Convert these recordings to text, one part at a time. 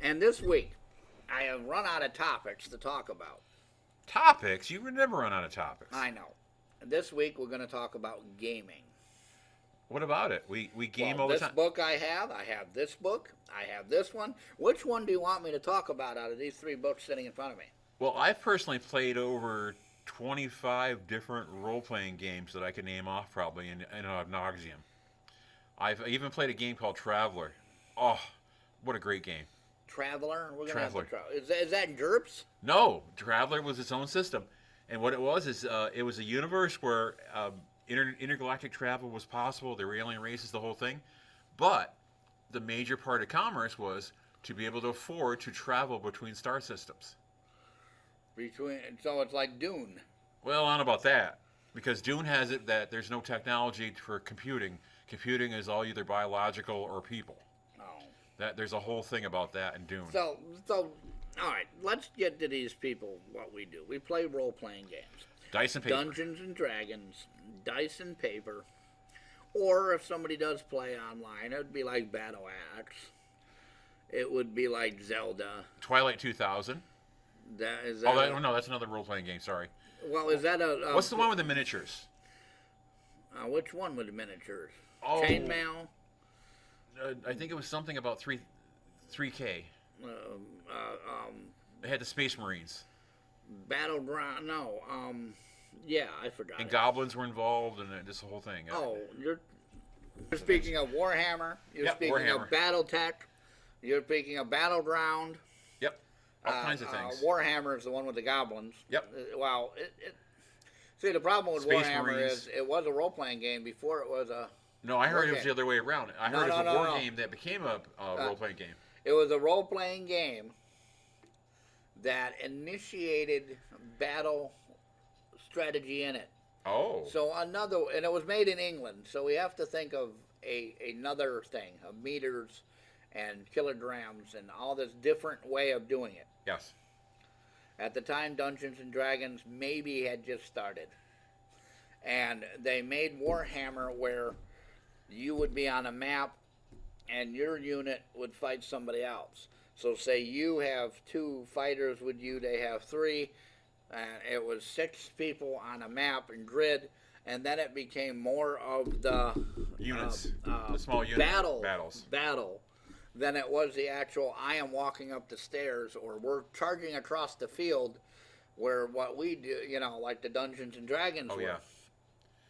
And this week, I have run out of topics to talk about. Topics? You would never run out of topics. I know. This week, we're going to talk about gaming. What about it? We game all the time. This book I have this book, I have this one. Which one do you want me to talk about out of these three books sitting in front of me? Well, I've personally played over 25 different role-playing games that I could name off probably in ad nauseam. I've even played a game called Traveler. Oh, what a great game. Traveler? We're gonna Traveler. Have to is that GURPS? No, Traveler was its own system. And what it was is it was a universe where intergalactic travel was possible. There were alien races, the whole thing. But the major part of commerce was to be able to afford to travel between star systems. So it's like Dune. Well, I don't know about that. Because Dune has it that there's no technology for computing. Computing is all either biological or people. Oh. There's a whole thing about that in Dune. So, all right, let's get to these people, what we do. We play role-playing games. Dice and paper. Dungeons and Dragons, dice and paper. Or if somebody does play online, it would be like Battle Axe. It would be like Zelda. Twilight 2000. No, that's another role-playing game, sorry. Well, is that a... What's the one with the miniatures? Which one with the miniatures? Oh, Chainmail? I think it was something about 3K. They had the Space Marines. Battleground? No. Yeah, I forgot. And goblins were involved, and this whole thing. Oh, you're speaking of Warhammer. You're speaking Warhammer. of BattleTech. You're speaking of Battleground. Yep. All kinds of things. Warhammer is the one with the goblins. Yep. See, the problem with Space Warhammer Marines. is it was a role-playing game before it was a... No, I heard it was the other way around. I heard it was a war game that became a role-playing game. It was a role-playing game that initiated battle strategy in it. Oh. So and it was made in England, so we have to think of another thing, of meters and kilograms and all this different way of doing it. Yes. At the time, Dungeons and Dragons maybe had just started. And they made Warhammer where you would be on a map and your unit would fight somebody else. So say you have 2 fighters with you, they have 3, and it was 6 people on a map and grid, and then it became more of the units, the small unit battles. Battle than it was the actual I am walking up the stairs or we're charging across the field where what we do, like the Dungeons and Dragons were. Yeah.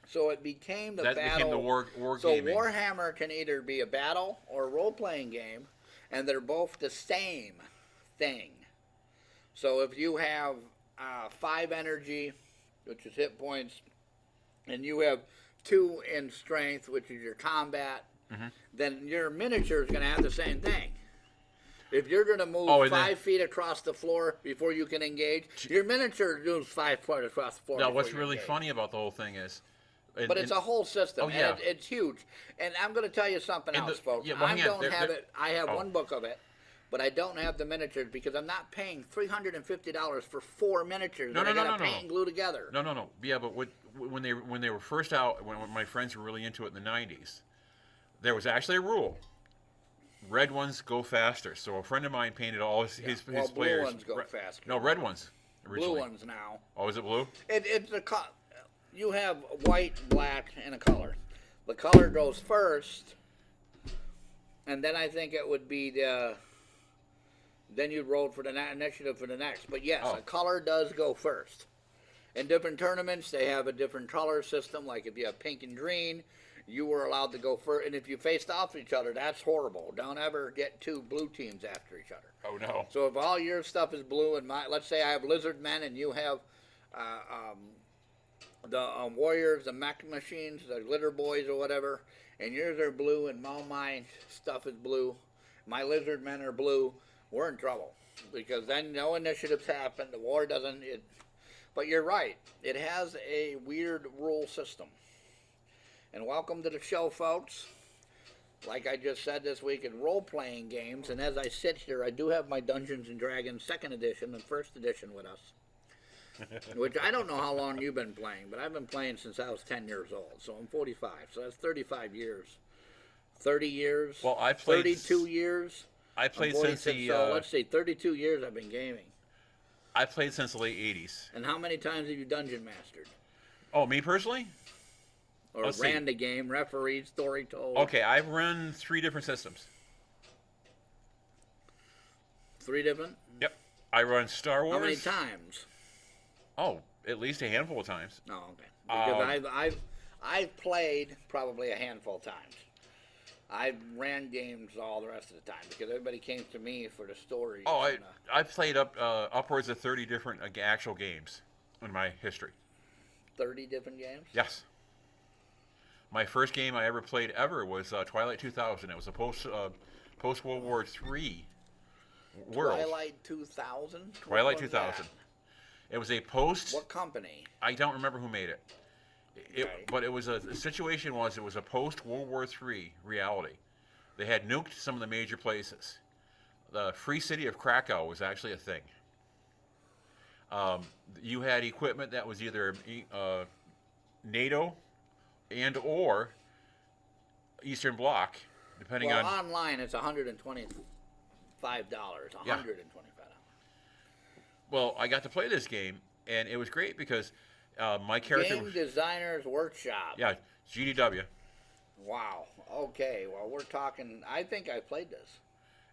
So it became the that battle. Became the war so gaming. Warhammer can either be a battle or a role-playing game, and they're both the same thing. So if you have 5 energy, which is hit points, and you have 2 in strength, which is your combat, then your miniature is going to have the same thing. If you're going to move 5 feet across the floor before you can engage, your miniature moves 5 feet across the floor. Now, what's really funny about the whole thing is... But it's a whole system, yeah. and it's huge. And I'm going to tell you something else, folks. Yeah, well, I don't have it. I have one book of it, but I don't have the miniatures because I'm not paying $350 for 4 miniatures that I got to paint and glue together. No. Yeah, but when they were first out, when my friends were really into it in the 90s, there was actually a rule. Red ones go faster. So a friend of mine painted all his players. Blue ones go faster. No, red ones originally. Blue ones now. Oh, is it blue? It's a you have white, black, and a color. The color goes first, and then I think it would be then you'd roll for the initiative for the next. But yes, a color does go first. In different tournaments, they have a different color system. Like if you have pink and green, you were allowed to go first. And if you faced off each other, that's horrible. Don't ever get 2 blue teams after each other. Oh, no. So if all your stuff is blue and let's say I have lizard men and you have the warriors, the mech machines, the glitter boys or whatever, and yours are blue and all my stuff is blue, my lizard men are blue, we're in trouble. Because then no initiatives happen, the war doesn't... But you're right, it has a weird rule system. And welcome to the show, folks. Like I just said this week in role-playing games, and as I sit here, I do have my Dungeons & Dragons 2nd edition and 1st edition with us. Which I don't know how long you've been playing, but I've been playing since I was 10 years old. So I'm 45, so that's 35 years. 30 years. Well, I played 32 years. I I'm played 46, since the. so let's see, 32 years I've been gaming. I played since the late '80s. And how many times have you dungeon mastered? Oh, me personally? Or Let's ran see. the game, refereed, story told? Okay, I've run 3 different systems. 3 different? Yep. I run Star Wars. How many times? Oh, at least a handful of times. Oh, okay. Because I've played probably a handful of times. I ran games all the rest of the time because everybody came to me for the story. Oh, I've played upwards of 30 different actual games in my history. 30 different games? Yes. My first game I ever played was Twilight 2000. It was a post World War III world. Twilight 2000? Twilight 2000. It was a post. What company? I don't remember who made it. Okay. But it was the situation was it was a post World War III reality. They had nuked some of the major places. The free city of Krakow was actually a thing. You had equipment that was either NATO and or Eastern Bloc, depending Well, on. online it's $125. Yeah. $125. Well, I got to play this game, and it was great because my character Game was. Designers Workshop. Yeah, GDW. Wow. Okay. Well, we're talking. I think I played this.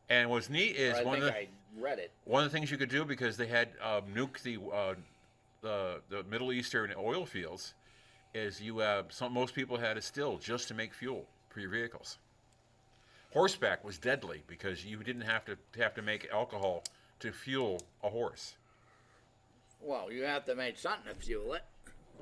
And what's neat is Or I think I read it. one of the things you could do because they had nuked the Middle Eastern oil fields, is most people had a still just to make fuel for your vehicles. Horseback was deadly because you didn't have to make alcohol to fuel a horse. Well, you have to make something to fuel it.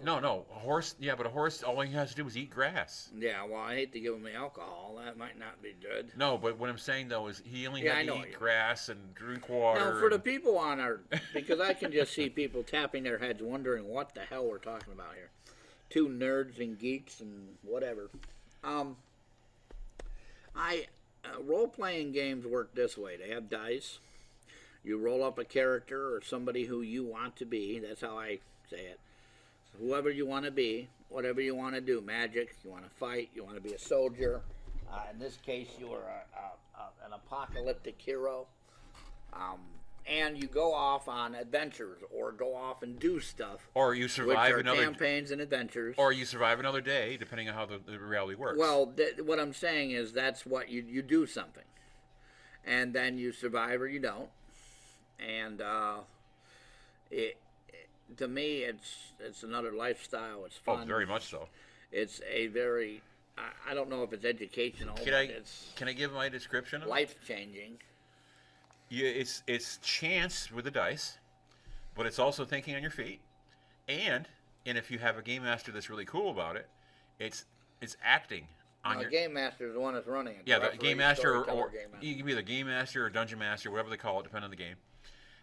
No, a horse. Yeah, but a horse, all he has to do is eat grass. Yeah. Well, I hate to give him the alcohol. That might not be good. No, but what I'm saying though is he only Yeah, I had know to what eat you grass and drink water. Now, for the people on our, because I can just see people tapping their heads, wondering what the hell we're talking about here. 2 nerds and geeks and whatever. Role-playing games work this way. They have dice. You roll up a character or somebody who you want to be. That's how I say it. Whoever you want to be, whatever you want to do. Magic, you want to fight, you want to be a soldier. In this case, you are an apocalyptic hero. And you go off on adventures or go off and do stuff. Or you Which survive are another. campaigns and adventures. Or you survive another day, depending on how the reality works. Well, what I'm saying is that's what you do something. And then you survive or you don't. And to me, it's another lifestyle. It's fun. Oh, very much so. It's a very, I don't know if it's educational, but it's Can I give my description of it? life-changing. Yeah, it's chance with the dice, but it's also thinking on your feet, and if you have a game master that's really cool about it, it's acting on Now, your. Game Master is the one that's running it. Yeah, the referee, game master, storyteller, or game master. you can be the game master or dungeon master, whatever they call it, depending on the game.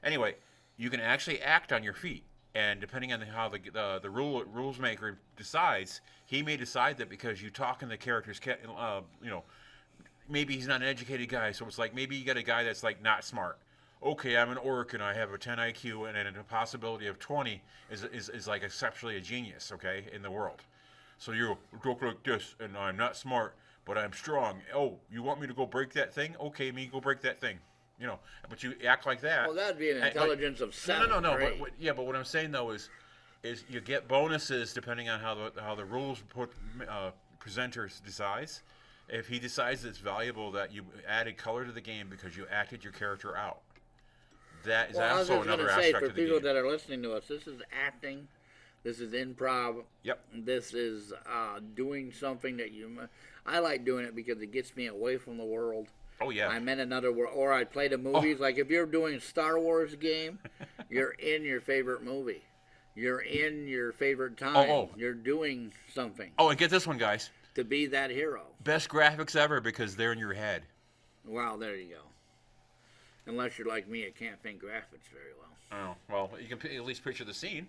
Anyway, you can actually act on your feet, and depending on how the rules maker decides, he may decide that because you talk in the character's, maybe he's not an educated guy, so it's like maybe you got a guy that's like not smart. Okay, I'm an orc and I have a 10 IQ and a possibility of 20 is like exceptionally a genius, okay, in the world. So you talk like this, and I'm not smart, but I'm strong. Oh, you want me to go break that thing? Okay, go break that thing. But you act like that. Well, that'd be an intelligence of 7. No. Great. But what I'm saying though is you get bonuses depending on how the rules presenters decides. If he decides it's valuable that you added color to the game because you acted your character out, that is Well, also another aspect for of the people game. that are listening to us, this is acting. This is improv. Yep. This is doing something that I like doing it because it gets me away from the world. Oh yeah. I'm in another world, or I play the movies. Like if you're doing a Star Wars game, you're in your favorite movie. You're in your favorite time. Oh. You're doing something Oh, and get this one, guys. to be that hero. Best graphics ever because they're in your head. Well, there you go. Unless you're like me, I can't think graphics very well. Oh, well, you can at least picture the scene.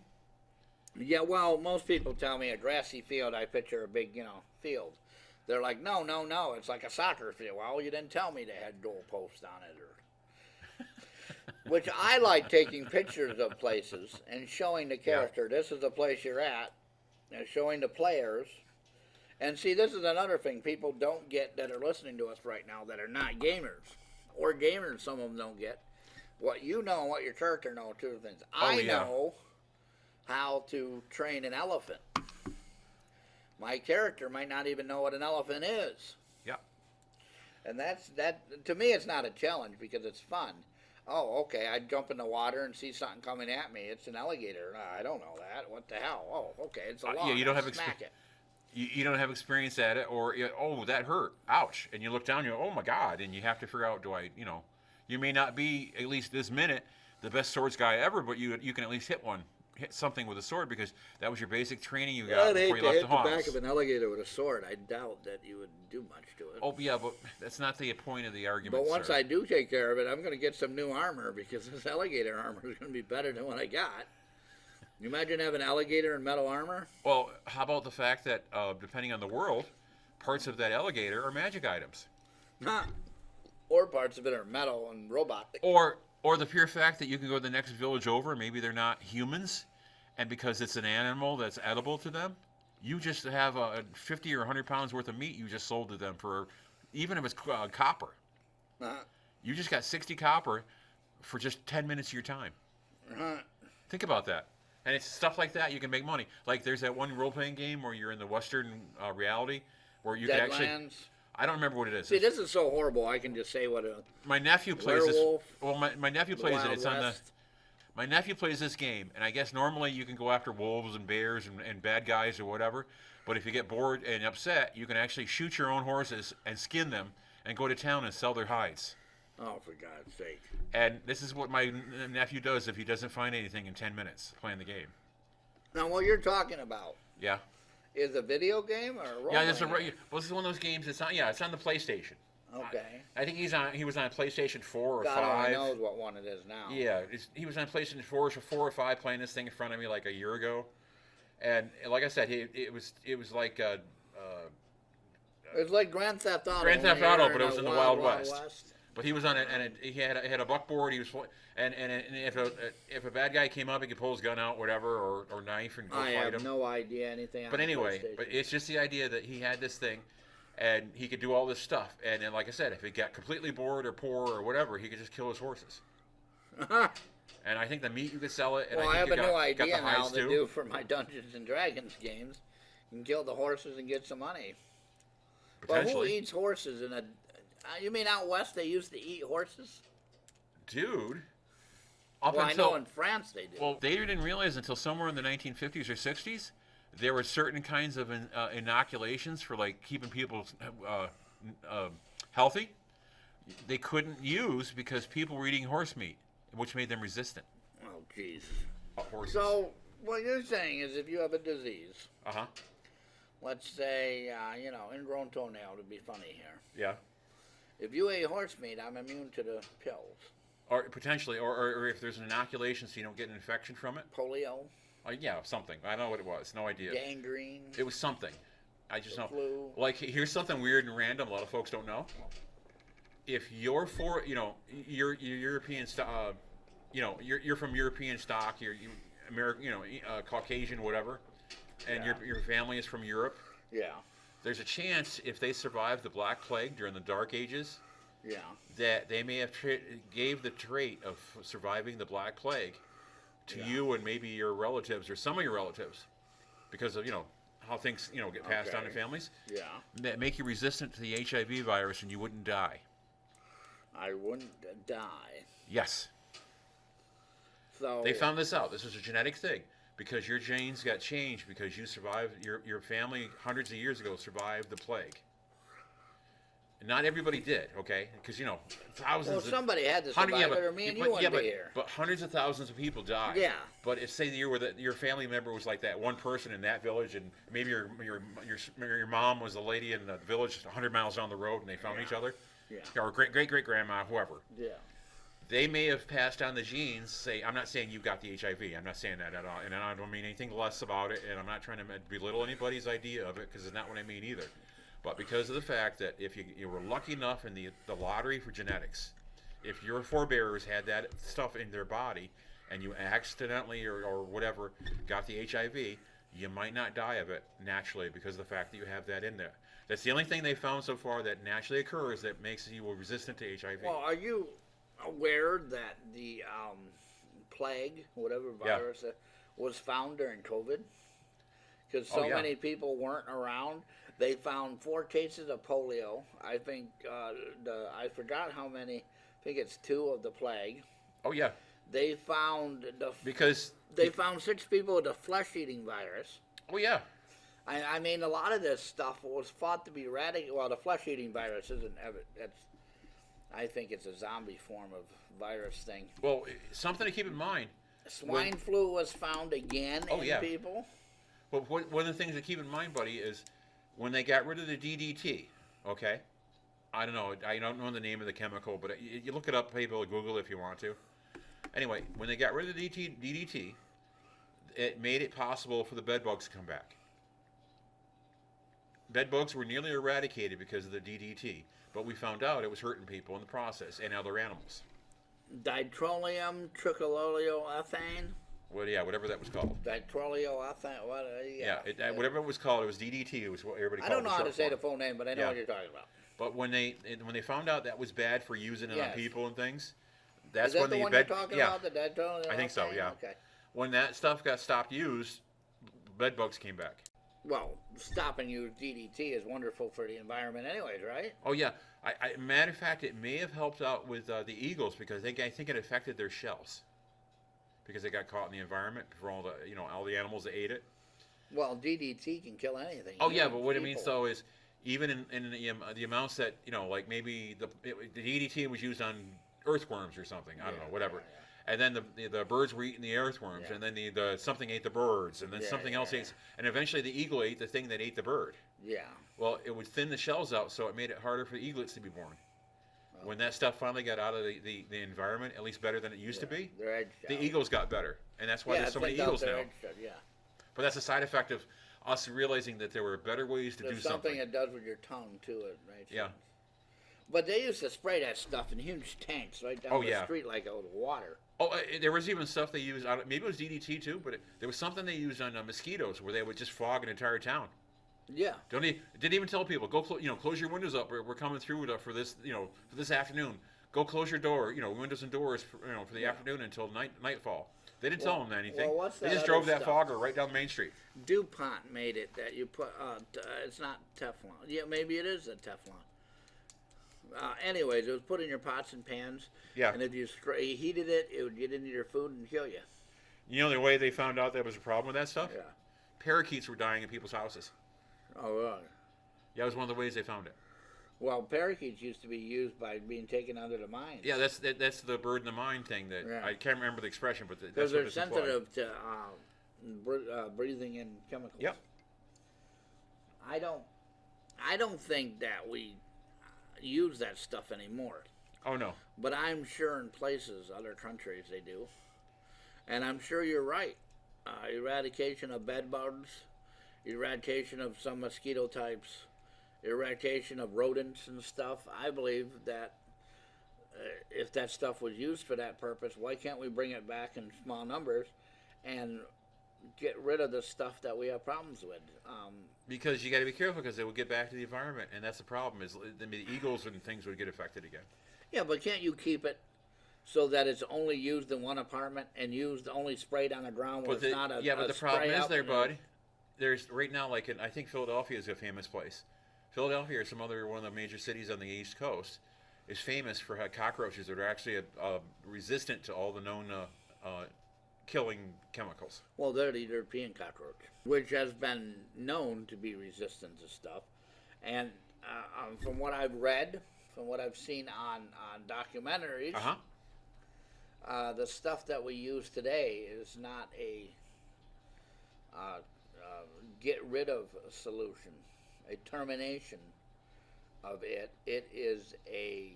Yeah, well, most people tell me a grassy field, I picture a big, field. They're like, no, it's like a soccer field. Well, you didn't tell me they had goalposts on it. Which I like taking pictures of places and showing the character, this is the place you're at, and showing the players. And see, this is another thing people don't get that are listening to us right now that are not gamers or gamers, some of them don't get. What you know and what your character know are two things. I know how to train an elephant. My character might not even know what an elephant is. Yeah. And that to me, it's not a challenge because it's fun. Oh, okay, I'd jump in the water and see something coming at me. It's an alligator. I don't know that. What the hell? Oh, okay, it's a log. Yeah, you don't have smack it. You don't have experience at it, or oh, that hurt, ouch, and you look down, you go, oh my god, and you have to figure out, you may not be, at least this minute, the best swords guy ever, but you can at least hit something with a sword because that was your basic training you got before you left the haunts. Hit the back of an alligator with a sword. I doubt that you would do much to it. Oh yeah, but that's not the point of the argument. But once sir. I do take care of it, I'm going to get some new armor because this alligator armor is going to be better than what I got. You imagine having alligator and metal armor? Well, how about the fact that depending on the world, parts of that alligator are magic items. Huh. Or parts of it are metal and robotic. Or the pure fact that you can go to the next village over, maybe they're not humans, and because it's an animal that's edible to them, you just have a 50 or 100 pounds worth of meat you just sold to them for, even if it's copper. Uh-huh. You just got 60 copper for just 10 minutes of your time. Uh-huh. Think about that. And it's stuff like that you can make money. Like there's that one role-playing game where you're in the Western reality where you can actually... I don't remember what it is. See, this is so horrible. I can just say what a my nephew plays werewolf, this. Well, my nephew plays it. It's Wild on the. West. My nephew plays this game, and I guess normally you can go after wolves and bears and bad guys or whatever. But if you get bored and upset, you can actually shoot your own horses and skin them and go to town and sell their hides. Oh, for God's sake! And this is what my nephew does if he doesn't find anything in 10 minutes playing the game. Now, what you're talking about Yeah. is a video game or a role? Yeah, this is one of those games. It's on the PlayStation. Okay. I think he was on PlayStation 4 or God 5. only knows what one it is now. Yeah, he was on PlayStation 4 or 5 playing this thing in front of me like a year ago, and like I said, it was like It's like Grand Theft Auto. Grand Theft Auto, but it was in the Wild West. West. But he was on it, and he had a buckboard. He was and if a bad guy came up, he could pull his gun out, whatever, or knife and go I fight have him. no idea anything. But on anyway, PlayStation. but it's just the idea that he had this thing, and he could do all this stuff. And then, like I said, if he got completely bored or poor or whatever, he could just kill his horses. And I think the meat you could sell it. And well, I have a new idea now hides to too. do for my Dungeons and Dragons games. You can kill the horses and get some money. But who Potentially. eats horses in a? You mean out west they used to eat horses? Dude. Well, I know in France they do. Well, they didn't realize until somewhere in the 1950s or 60s, there were certain kinds of inoculations for like keeping people healthy. They couldn't use because people were eating horse meat, which made them resistant. Oh, jeez. Horses. So what you're saying is, if you have a disease, let's say ingrown toenail to be funny here. Yeah. If you ate horse meat, I'm immune to the pills. Or potentially, or if there's an inoculation so you don't get an infection from it. Polio. Yeah, something. I don't know what it was. No idea. Gangrene. It was something. I just know. Flu. Like, here's something weird and random. A lot of folks don't know. If you're you're European stock, you're from European stock. You're American, Caucasian, whatever, and your family is from Europe. Yeah. There's a chance if they survived the Black Plague during the Dark Ages. Yeah. That they may have gave the trait of surviving the Black Plague to you and maybe your relatives or some of your relatives because of how things get passed down to families. Yeah. That make you resistant to the HIV virus and you wouldn't die. I wouldn't die. Yes. So They found this out. This is a genetic thing because your genes got changed because you survived. Your family hundreds of years ago survived the plague. Not everybody did, okay? Because thousands. Well, somebody had to survive it, or me and you wouldn't be here. But hundreds of thousands of people died. Yeah. But if say your family member was like that one person in that village, and maybe your mom was the lady in the village 100 miles down the road, and they found each other. Yeah. Or great grandma, whoever. Yeah. They may have passed down the genes. Say, I'm not saying you got the HIV. I'm not saying that at all, and I don't mean anything less about it. And I'm not trying to belittle anybody's idea of it because it's not what I mean either. But because of the fact that if you were lucky enough in the lottery for genetics, if your forebears had that stuff in their body and you accidentally or whatever got the HIV, you might not die of it naturally because of the fact that you have that in there. That's the only thing they found so far that naturally occurs that makes you resistant to HIV. Well, are you aware that the plague, whatever virus, was found during COVID? Because so many people weren't around. They found 4 cases of polio. I think I forgot how many. I think it's 2 of the plague. Oh yeah. They found because they found 6 people with the flesh-eating virus. Oh yeah. I mean, a lot of this stuff was thought to be eradicated. Well, the flesh-eating virus isn't. I think it's a zombie form of virus thing. Well, something to keep in mind. Swine flu was found again in people. Well, one of the things to keep in mind, buddy, is when they got rid of the DDT. Okay, I don't know the name of the chemical, but you look it up. People Google if you want to. Anyway, when they got rid of the DDT, it made it possible for the bed bugs to come back. Bed bugs were nearly eradicated because of the DDT, but we found out it was hurting people in the process and other animals. Ditrolium tricholoethane. Well, yeah, whatever that was called. Ditrolioethane. Whatever it was called, it was DDT. It was what everybody called it. I don't know how to say the full name, but I know what you're talking about. But when they found out that was bad for using it on people and things, that's Is that when the one you're talking about? The ditrolioethane? I think so. Yeah. Okay. When that stuff got stopped used, bed bugs came back. Well, stopping use DDT is wonderful for the environment, anyways, right? Oh yeah. Matter of fact, it may have helped out with the eagles because I think it affected their shells because they got caught in the environment for all the animals that ate it. Well, DDT can kill anything. Oh yeah, but what it means though is even in the amounts that like maybe the DDT was used on earthworms or something. I don't know, whatever. Yeah. And then the birds were eating the earthworms, and then the something ate the birds, and then something else ate, and eventually the eagle ate the thing that ate the bird. Yeah. Well, it would thin the shells out, so it made it harder for the eaglets to be born. Oh. When that stuff finally got out of the environment, at least better than it used to be, the eagles got better, and that's why there's so many eagles now. But that's a side effect of us realizing that there were better ways to do something. There's something it does with your tongue too, right? Yeah. But they used to spray that stuff in huge tanks right down the street like out of water. Oh, there was even stuff they used. Maybe it was DDT too, but there was something they used on mosquitoes where they would just fog an entire town. Yeah. Didn't even tell people close your windows up. We're coming through for this for this afternoon. Go close your door. Windows and doors for the afternoon until nightfall. They didn't tell them anything. Well, they just drove that fogger right down Main Street. DuPont made it that you put. It's not Teflon. Yeah, maybe it is a Teflon. Anyways, it was put in your pots and pans. Yeah. And if you heated it, it would get into your food and kill you. You know the way they found out there was a problem with that stuff? Yeah. Parakeets were dying in people's houses. Oh, really? Yeah, it was one of the ways they found it. Well, parakeets used to be used by being taken under the mines. Yeah, that's the bird in the mine thing. I can't remember the expression, but that's because they're sensitive to breathing in chemicals. Yep. I don't think that we use that stuff anymore. Oh no. But I'm sure in places, other countries, they do. And I'm sure you're right. Eradication of bed bugs, eradication of some mosquito types, eradication of rodents and stuff. I believe that if that stuff was used for that purpose, why can't we bring it back in small numbers and get rid of the stuff that we have problems with? Because you got to be careful because it will get back to the environment, and that's the problem. Is the eagles and things would get affected again. Yeah, but can't you keep it so that it's only used in one apartment and used only sprayed on the ground where it's not a but the problem is there, bud. There's right now, like I think Philadelphia is a famous place. Philadelphia or some other one of the major cities on the East Coast is famous for cockroaches that are actually resistant to all the known killing chemicals. Well, they're the European cockroach, which has been known to be resistant to stuff. And from what I've read, from what I've seen on documentaries, the stuff that we use today is not a get rid of solution, a termination of it. It is a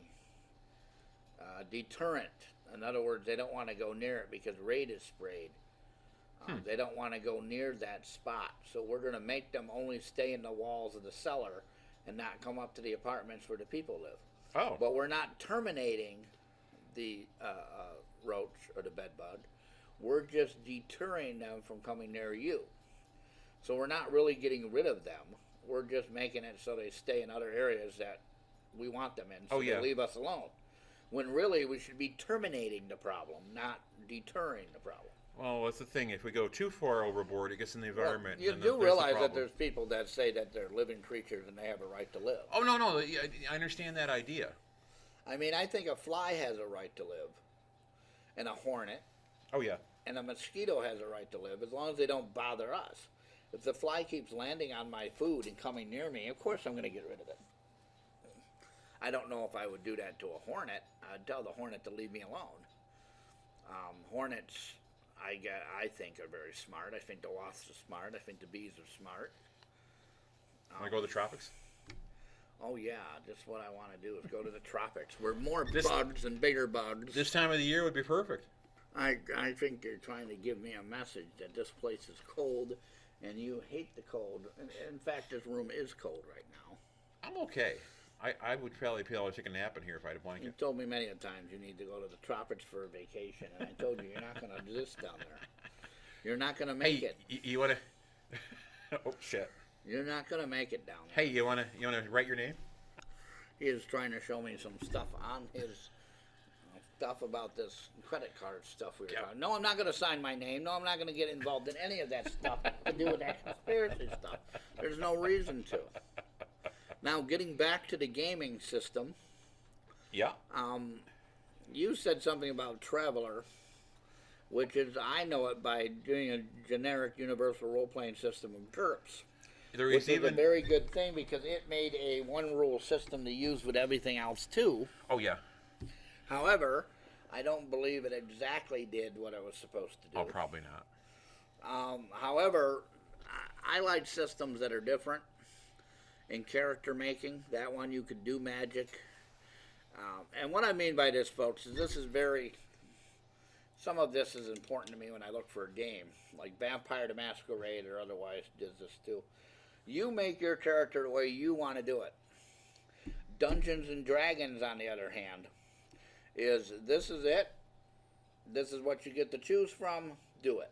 deterrent. In other words, they don't want to go near it because raid is sprayed. They don't want to go near that spot. So we're going to make them only stay in the walls of the cellar and not come up to the apartments where the people live. Oh. But we're not terminating the roach or the bed bug. We're just deterring them from coming near you. So we're not really getting rid of them. We're just making it so they stay in other areas that we want them in, so Oh, yeah. they leave us alone. When really we should be terminating the problem, not deterring the problem. Well, that's the thing. If we go too far overboard, it gets in the environment. Well, you and do there's realize the that problem. there's people that say that they're living creatures and they have a right to live. Oh, no. I understand that idea. I mean, I think a fly has a right to live, and a hornet, Oh, yeah. and a mosquito has a right to live, as long as they don't bother us. If the fly keeps landing on my food and coming near me, of course I'm going to get rid of it. I don't know if I would do that to a hornet. I'd tell the hornet to leave me alone. Hornets, I think, are very smart. I think the wasps are smart. I think the bees are smart. Want to go to the tropics? Oh, yeah, just what I want to do is go to the tropics. We're more This- bugs and bigger bugs. This time of the year would be perfect. I think you're trying to give me a message that this place is cold and you hate the cold. In fact, this room is cold right now. I'm okay. I would probably be able to take a nap in here if I had a You blanket. told me many a times you need to go to the tropics for a vacation, and I told you you're not going to exist down there. You're not going to make Hey, it. you want to? Oh shit! You're not going to make it down there. Hey, you want to write your name? He is trying to show me some stuff on his stuff about this credit card stuff we were Yep. talking. No, I'm not going to sign my name. No, I'm not going to get involved in any of that stuff to do with that conspiracy stuff. There's no reason to. Now, getting back to the gaming system, Yeah. you said something about Traveler, which is, I know it by doing a generic universal role-playing system of GURPS, There which is is a even. very good thing because it made a one-rule system to use with everything else, too. Oh yeah. However, I don't believe it exactly did what it was supposed to do. Oh, probably not. However, I like systems that are different in character making. That one you could do magic. And what I mean by this, folks, is this is some of this is important to me when I look for a game, like Vampire the Masquerade or otherwise does this too. You make your character the way you want to do it. Dungeons and Dragons, on the other hand, this is it. This is what you get to choose from. Do it.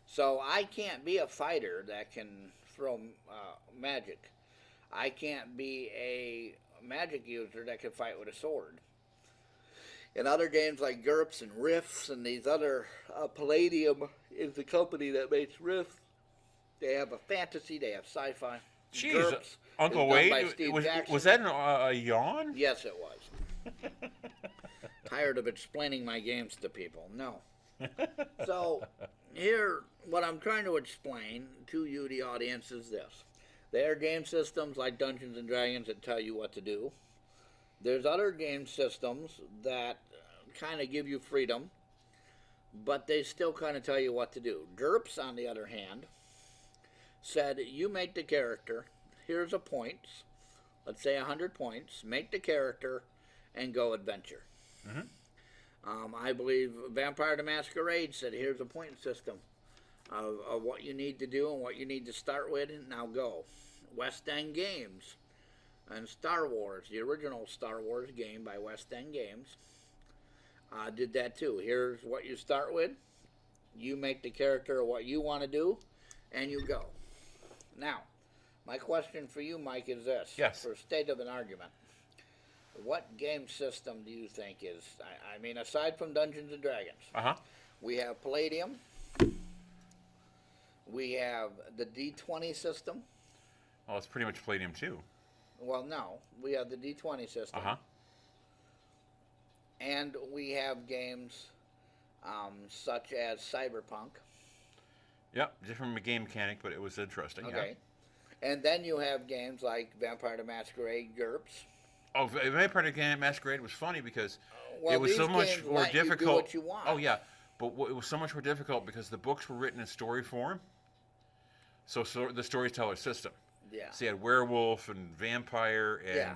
So I can't be a fighter that can throw magic. I can't be a magic user that can fight with a sword. In other games like GURPS and Rifts and these other, Palladium is the company that makes Rifts. They have a fantasy, they have sci-fi. Jeez, GURPS Uncle is done by Wade, Steve was Jackson. that a yawn? Yes, it was. Tired of explaining my games to people. No. So, here, what I'm trying to explain to you, the audience, is this. There are game systems like Dungeons and Dragons that tell you what to do. There's other game systems that kind of give you freedom, but they still kind of tell you what to do. GURPS, on the other hand, said you make the character, here's a points, let's say 100 points, make the character, and go adventure. I believe Vampire the Masquerade said here's a point system of what you need to do and what you need to start with, and now go. West End Games and Star Wars, the original Star Wars game by West End Games, did that too. Here's what you start with, you make the character what you want to do, and you go. Now, my question for you, Mike, is this. Yes. For state of an argument. What game system do you think is, I mean, aside from Dungeons and Dragons, Uh-huh. we have Palladium, we have the D20 system. Well, it's pretty much Palladium too. Well, no, we have the D20 system. Uh-huh. And we have games such as Cyberpunk. Yep, different game mechanic, but it was interesting. Okay. And then you have games like Vampire the Masquerade, GURPS. Yeah. Oh, Vampire the Masquerade was funny because Well, it was these so much games more let you do difficult. what you want. Oh yeah, but it was so much more difficult because the books were written in story form. So the storyteller system. Yeah. So you had werewolf and vampire and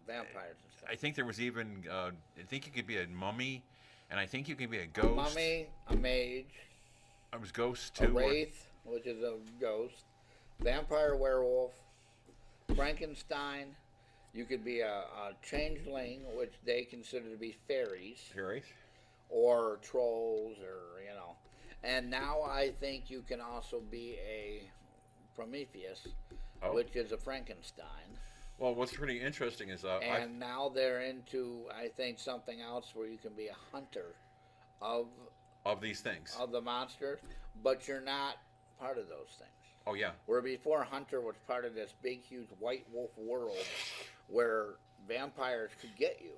vampires and stuff. I think there was even I think you could be a mummy, and I think you could be a ghost. Mummy, a mage, I was ghost a too. wraith, which is a ghost, vampire, werewolf, Frankenstein. You could be a changeling, which they consider to be fairies, Right. or trolls, or. And now I think you can also be a Prometheus, Oh. which is a Frankenstein. Well, what's pretty interesting is And now they're into, I think, something else where you can be a hunter of of these things. the monsters, but you're not part of those things. Oh yeah. Where before Hunter was part of this big, huge white wolf world where vampires could get you.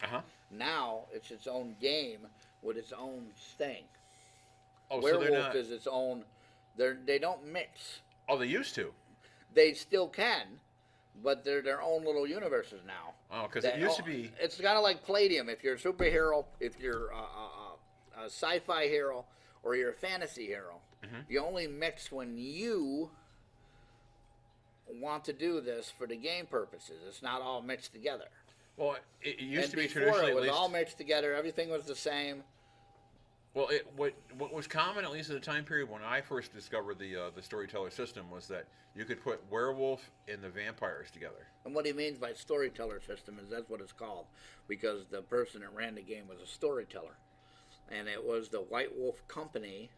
Uh-huh. Now it's its own game with its own thing. Oh, Werewolf so they're not. is its own. They don't mix. Oh, they used to. They still can, but they're their own little universes now. Oh, because it used to be. It's kind of like Palladium. If you're a superhero, if you're a sci-fi hero, or you're a fantasy hero, you only mix when you want to do this for the game purposes. It's not all mixed together. Well, it used And to be before traditionally it at was least. all mixed together. Everything was the same. Well, what was common, at least at the time period when I first discovered the storyteller system, was that you could put werewolf and the vampires together. And what he means by storyteller system is that's what it's called, because the person that ran the game was a storyteller, and it was the White Wolf Company.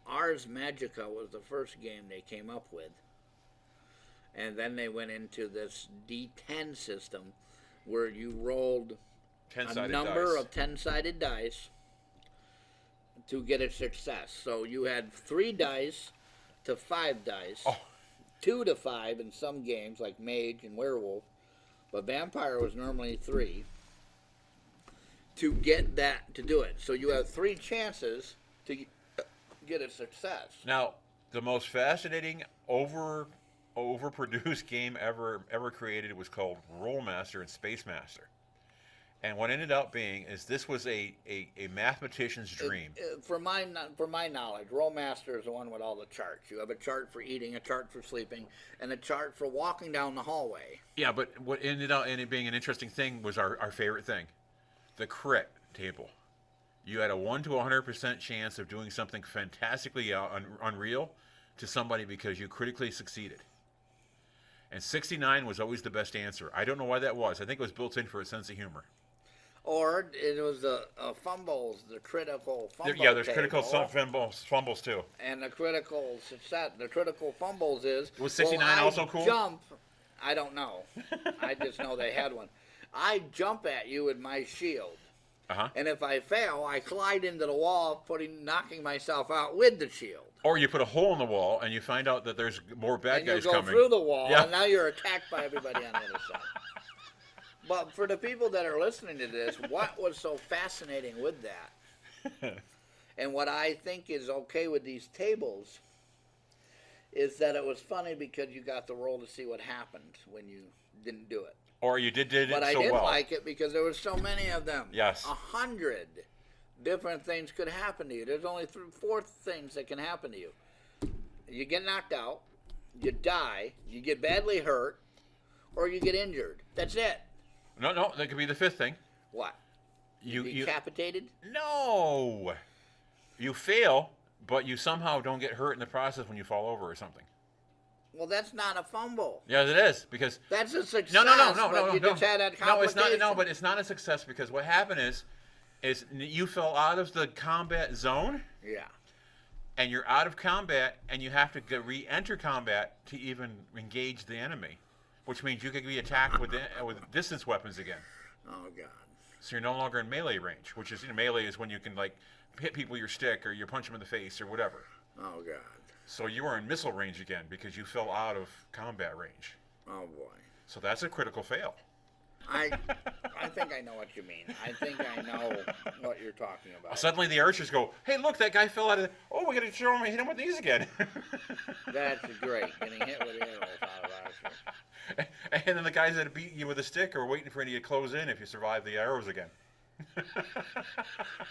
Ars Magica was the first game they came up with, and then they went into this D10 system, where you rolled a 10-sided number dice. of 10-sided dice to get a success. So you had 3 dice to 5 dice, Oh. 2 to 5 in some games like Mage and Werewolf, but Vampire was normally 3 to get that to do it. So you have 3 chances to get a success. Now, the most fascinating overproduced game ever created was called Rollmaster and Space Master. And what ended up being is this was a mathematician's dream. For my knowledge, Rollmaster is the one with all the charts. You have a chart for eating, a chart for sleeping, and a chart for walking down the hallway. Yeah, but what ended up being an interesting thing was our favorite thing, the crit table. You had a 1 to 100% chance of doing something fantastically unreal to somebody because you critically succeeded. And 69 was always the best answer. I don't know why that was. I think it was built in for a sense of humor. Or it was the fumbles, the critical fumble There's table. critical fumbles too. And the critical success, the critical fumbles is... Was 69 also cool? Jump. I don't know. I just know they had one. I jump at you with my shield. Uh-huh. And if I fail, I collide into the wall, knocking myself out with the shield. Or you put a hole in the wall and you find out that there's more bad And guys you go coming. through the wall, Yeah. and now you're attacked by everybody on the other side. But for the people that are listening to this, what was so fascinating with that, and what I think is okay with these tables, is that it was funny because you got to roll to see what happened when you didn't do it. Or you did it But I so didn't well. like it because there were so many of them. Yes. 100 different things could happen to you. There's only 4 things that can happen to you. You get knocked out, you die, you get badly hurt, or you get injured. That's it. No, that could be the 5th thing. What? You Decapitated? No. You fail, but you somehow don't get hurt in the process when you fall over or something. Well, that's not a fumble. Yeah, it is because That's a success. no. But you just had that No, it's not. complication. No, but it's not a success because what happened is you fell out of the combat zone Yeah. and you're out of combat and you have to re-enter combat to even engage the enemy, which means you could be attacked with distance weapons again. Oh, God. So you're no longer in melee range, which is melee is when you can like hit people with your stick or you punch them in the face or whatever. Oh, God. So you are in missile range again because you fell out of combat range. Oh, boy. So that's a critical fail. I think I know what you mean. I think I know what you're talking about. Suddenly the archers go, hey, look, that guy fell out of... Oh, we got to throw him and hit him with these again. That's great. Getting hit with arrows out of archery. And then the guys that beat you with a stick are waiting for you to close in if you survive the arrows again.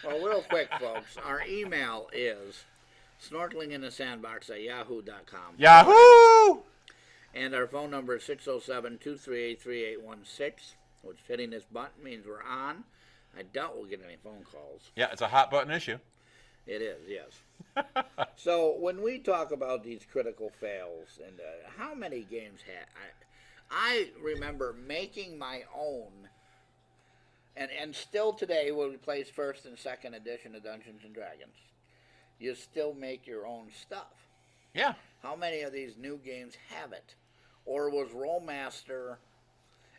Well, real quick, folks, our email is snorkelinginthesandbox@yahoo.com. Yahoo! And our phone number is 607-238-3816, which hitting this button means we're on. I doubt we'll get any phone calls. Yeah, it's a hot button issue. It is, yes. So when we talk about these critical fails, and how many games had... I remember making my own, and still today when we play first and second edition of Dungeons & Dragons, you still make your own stuff. Yeah. How many of these new games have it? Or was Rollmaster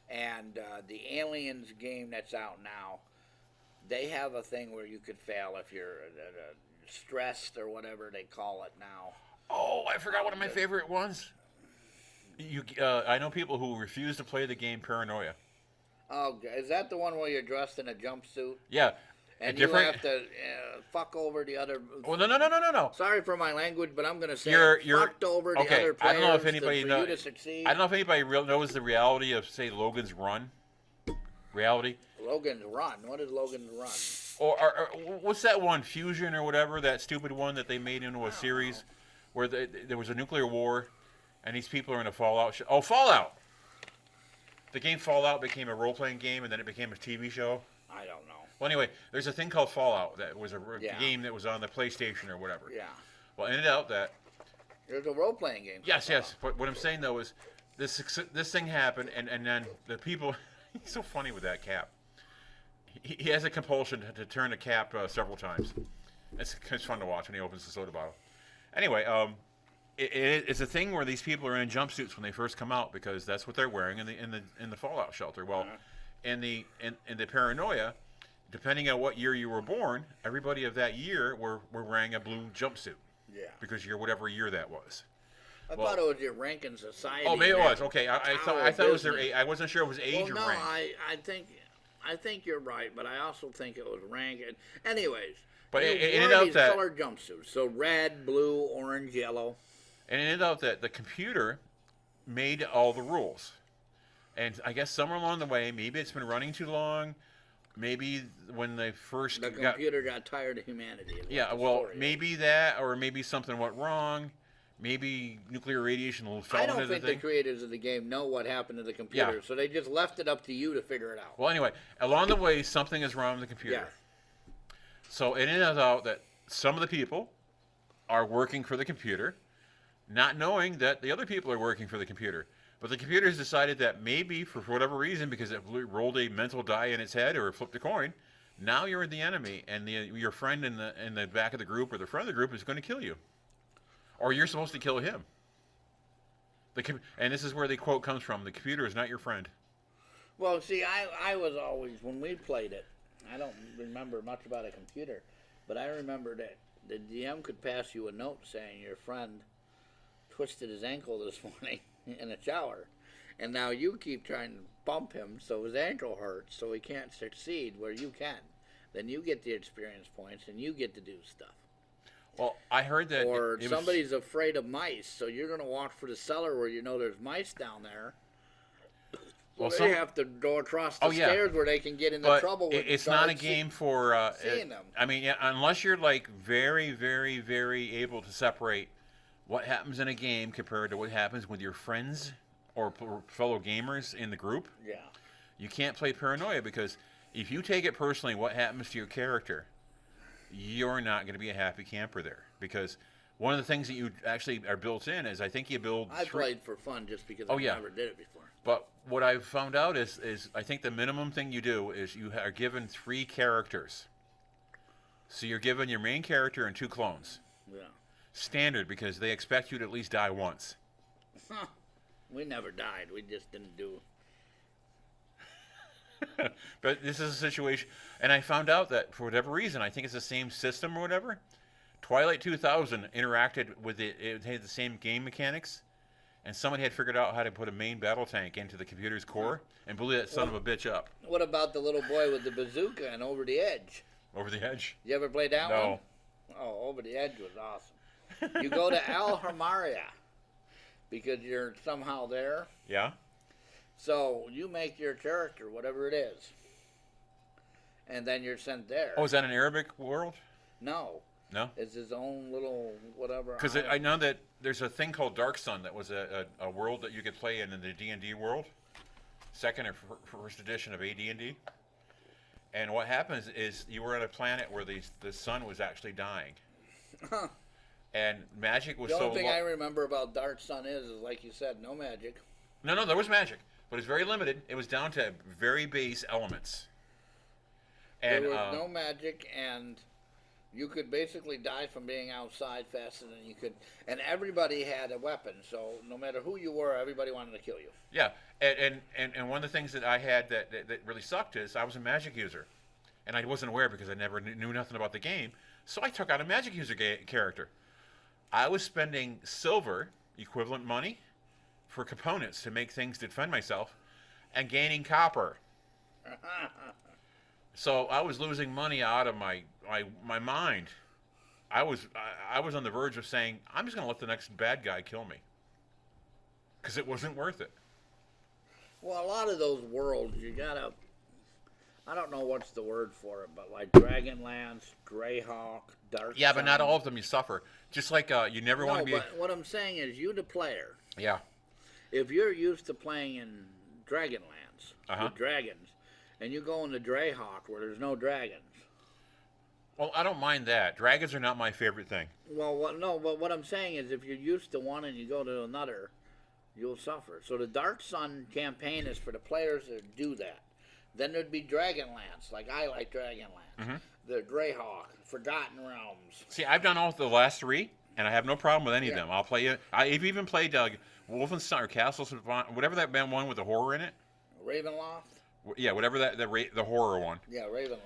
and the Aliens game that's out now, they have a thing where you could fail if you're stressed or whatever they call it now. Oh, I forgot one of my favorite ones. I know people who refuse to play the game Paranoia. Oh, is that the one where you're dressed in a jumpsuit? Yeah. And you have to fuck over the other. Oh, no. Sorry for my language, but I'm going to say You're fucked over the other players I don't know if anybody for knows. you to succeed. I don't know if anybody knows the reality of, say, Logan's Run. Reality. Logan's Run. What is Logan's Run? Or what's that one, Fusion or whatever, that stupid one that they made into a series where there was a nuclear war and these people are in a Fallout show. Oh, Fallout! The game Fallout became a role-playing game and then it became a TV show. I don't know. Well, anyway, there's a thing called Fallout that was a game that was on the PlayStation or whatever. Yeah. Well, it ended out that... There's a role-playing game. Yes. But what I'm saying, though, is this thing happened and then the people... He's so funny with that cap. He has a compulsion to turn the cap several times. It's fun to watch when he opens the soda bottle. Anyway, it's a thing where these people are in jumpsuits when they first come out because that's what they're wearing in the Fallout shelter. Well, in the Paranoia, depending on what year you were born, everybody of that year were wearing a blue jumpsuit. Yeah. Because you're whatever year that was. I thought it was your rank in society. Oh, maybe it was. Okay, I thought it was their age. I wasn't sure it was age or no, rank. I think you're right, but I also think it was rank. Anyways, but it ended ended out that colored jumpsuits, so red, blue, orange, yellow. And it ended out that the computer made all the rules. And I guess somewhere along the way, maybe it's been running too long. Maybe when they first the computer got tired of humanity. Yeah, well, maybe that, or maybe something went wrong. Maybe nuclear radiation fell into the thing. I don't think the creators of the game know what happened to the computer, so they just left it up to you to figure it out. Well, anyway, along the way, something is wrong with the computer. Yeah. So it ended out that some of the people are working for the computer, not knowing that the other people are working for the computer. But the computer has decided that maybe, for whatever reason, because it rolled a mental die in its head or flipped a coin, now you're the enemy, and your friend in the back of the group or the front of the group is going to kill you. Or you're supposed to kill him. And this is where the quote comes from: the computer is not your friend. Well, see, I was always, when we played it, I don't remember much about a computer, but I remember that the DM could pass you a note saying your friend twisted his ankle this morning in a shower, and now you keep trying to bump him so his ankle hurts so he can't succeed where you can. Then you get the experience points and you get to do stuff. Well, I heard that... Or somebody's afraid of mice, so you're going to walk for the cellar where you know there's mice down there. Well, they have to go across the stairs where they can get into trouble with it's not a game for... seeing them. I mean, unless you're like very, very, very able to separate what happens in a game compared to what happens with your friends or fellow gamers in the group. Yeah. You can't play Paranoia because if you take it personally, what happens to your character... you're not going to be a happy camper there because one of the things that you actually are built in is I think you build. I played for fun just because I never did it before. But what I've found out is I think the minimum thing you do is you are given 3 characters. So you're given your main character and 2 clones. Yeah. Standard because they expect you to at least die once. Huh. We never died. We just didn't do. But this is a situation, and I found out that for whatever reason, I think it's the same system or whatever. Twilight 2000 interacted with it; it had the same game mechanics, and someone had figured out how to put a main battle tank into the computer's core and blew that son of a bitch up. What about the little boy with the bazooka and Over the Edge? Over the Edge? You ever played that one? No. Oh, Over the Edge was awesome. You go to Al Hamaria because you're somehow there. Yeah. So you make your character, whatever it is, and then you're sent there. Oh, is that an Arabic world? No. No? It's his own little whatever. Because I know that there's a thing called Dark Sun that was a world that you could play in the D&D world, second or first edition of AD&D. And what happens is you were on a planet where the sun was actually dying. Huh. And magic was the so... only thing I remember about Dark Sun is like you said, no magic. No, there was magic. But it's very limited. It was down to very base elements. And, there was no magic, and You could basically die from being outside faster than you could, and everybody had a weapon. So no matter who you were, everybody wanted to kill you. Yeah, and one of the things that I had that really sucked is I was a magic user, and I wasn't aware because I never knew nothing about the game. So I took out a magic user character. I was spending silver, equivalent money, for components to make things to defend myself, and gaining copper. So I was losing money out of my mind. I was on the verge of saying, I'm just going to let the next bad guy kill me, because it wasn't worth it. Well, a lot of those worlds, you gotta, I don't know what's the word for it, but like Dragonlance, Greyhawk, Dark Yeah, but not Sun. all of them you suffer. Just like you never want No, to be... but what I'm saying is, you the player, Yeah. if you're used to playing in Dragonlance Uh-huh. with dragons, and you go into Greyhawk where there's no dragons. Well, I don't mind that. Dragons are not my favorite thing. Well, but what I'm saying is, if you're used to one and you go to another, you'll suffer. So the Dark Sun campaign is for the players that do that. Then there'd be Dragonlance, like I like Dragonlance. Mm-hmm. The Greyhawk, Forgotten Realms. See, I've done all the last three, and I have no problem with any of Yeah. them. I'll play it. I've even played Wolfenstein or Castles, whatever that one with the horror in it. Ravenloft? Yeah, whatever the horror one. Yeah, Ravenloft.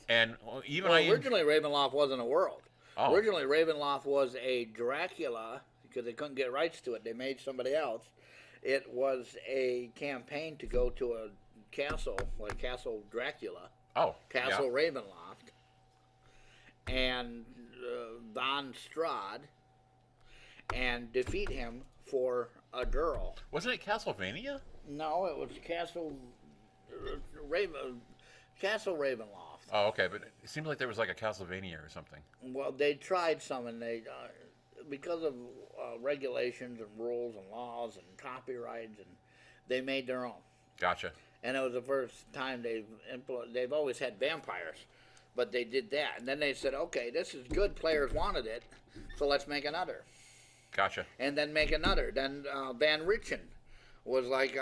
And even Well, originally Ravenloft wasn't a world. Oh. Originally Ravenloft was a Dracula, because they couldn't get rights to it. They made somebody else. It was a campaign to go to a castle, like Castle Dracula, Castle Ravenloft, and Von Strahd, and defeat him for a girl. Wasn't it Castlevania? No, it was Castle Ravenloft. Oh, okay, but it seems like there was like a Castlevania or something. Well, they tried some, and they, because of regulations and rules and laws and copyrights, and they made their own. Gotcha. And it was the first time they've always had vampires, but they did that, and then they said, okay, this is good. Players wanted it, so let's make another. Gotcha. And then make another. Then Van Richten was like,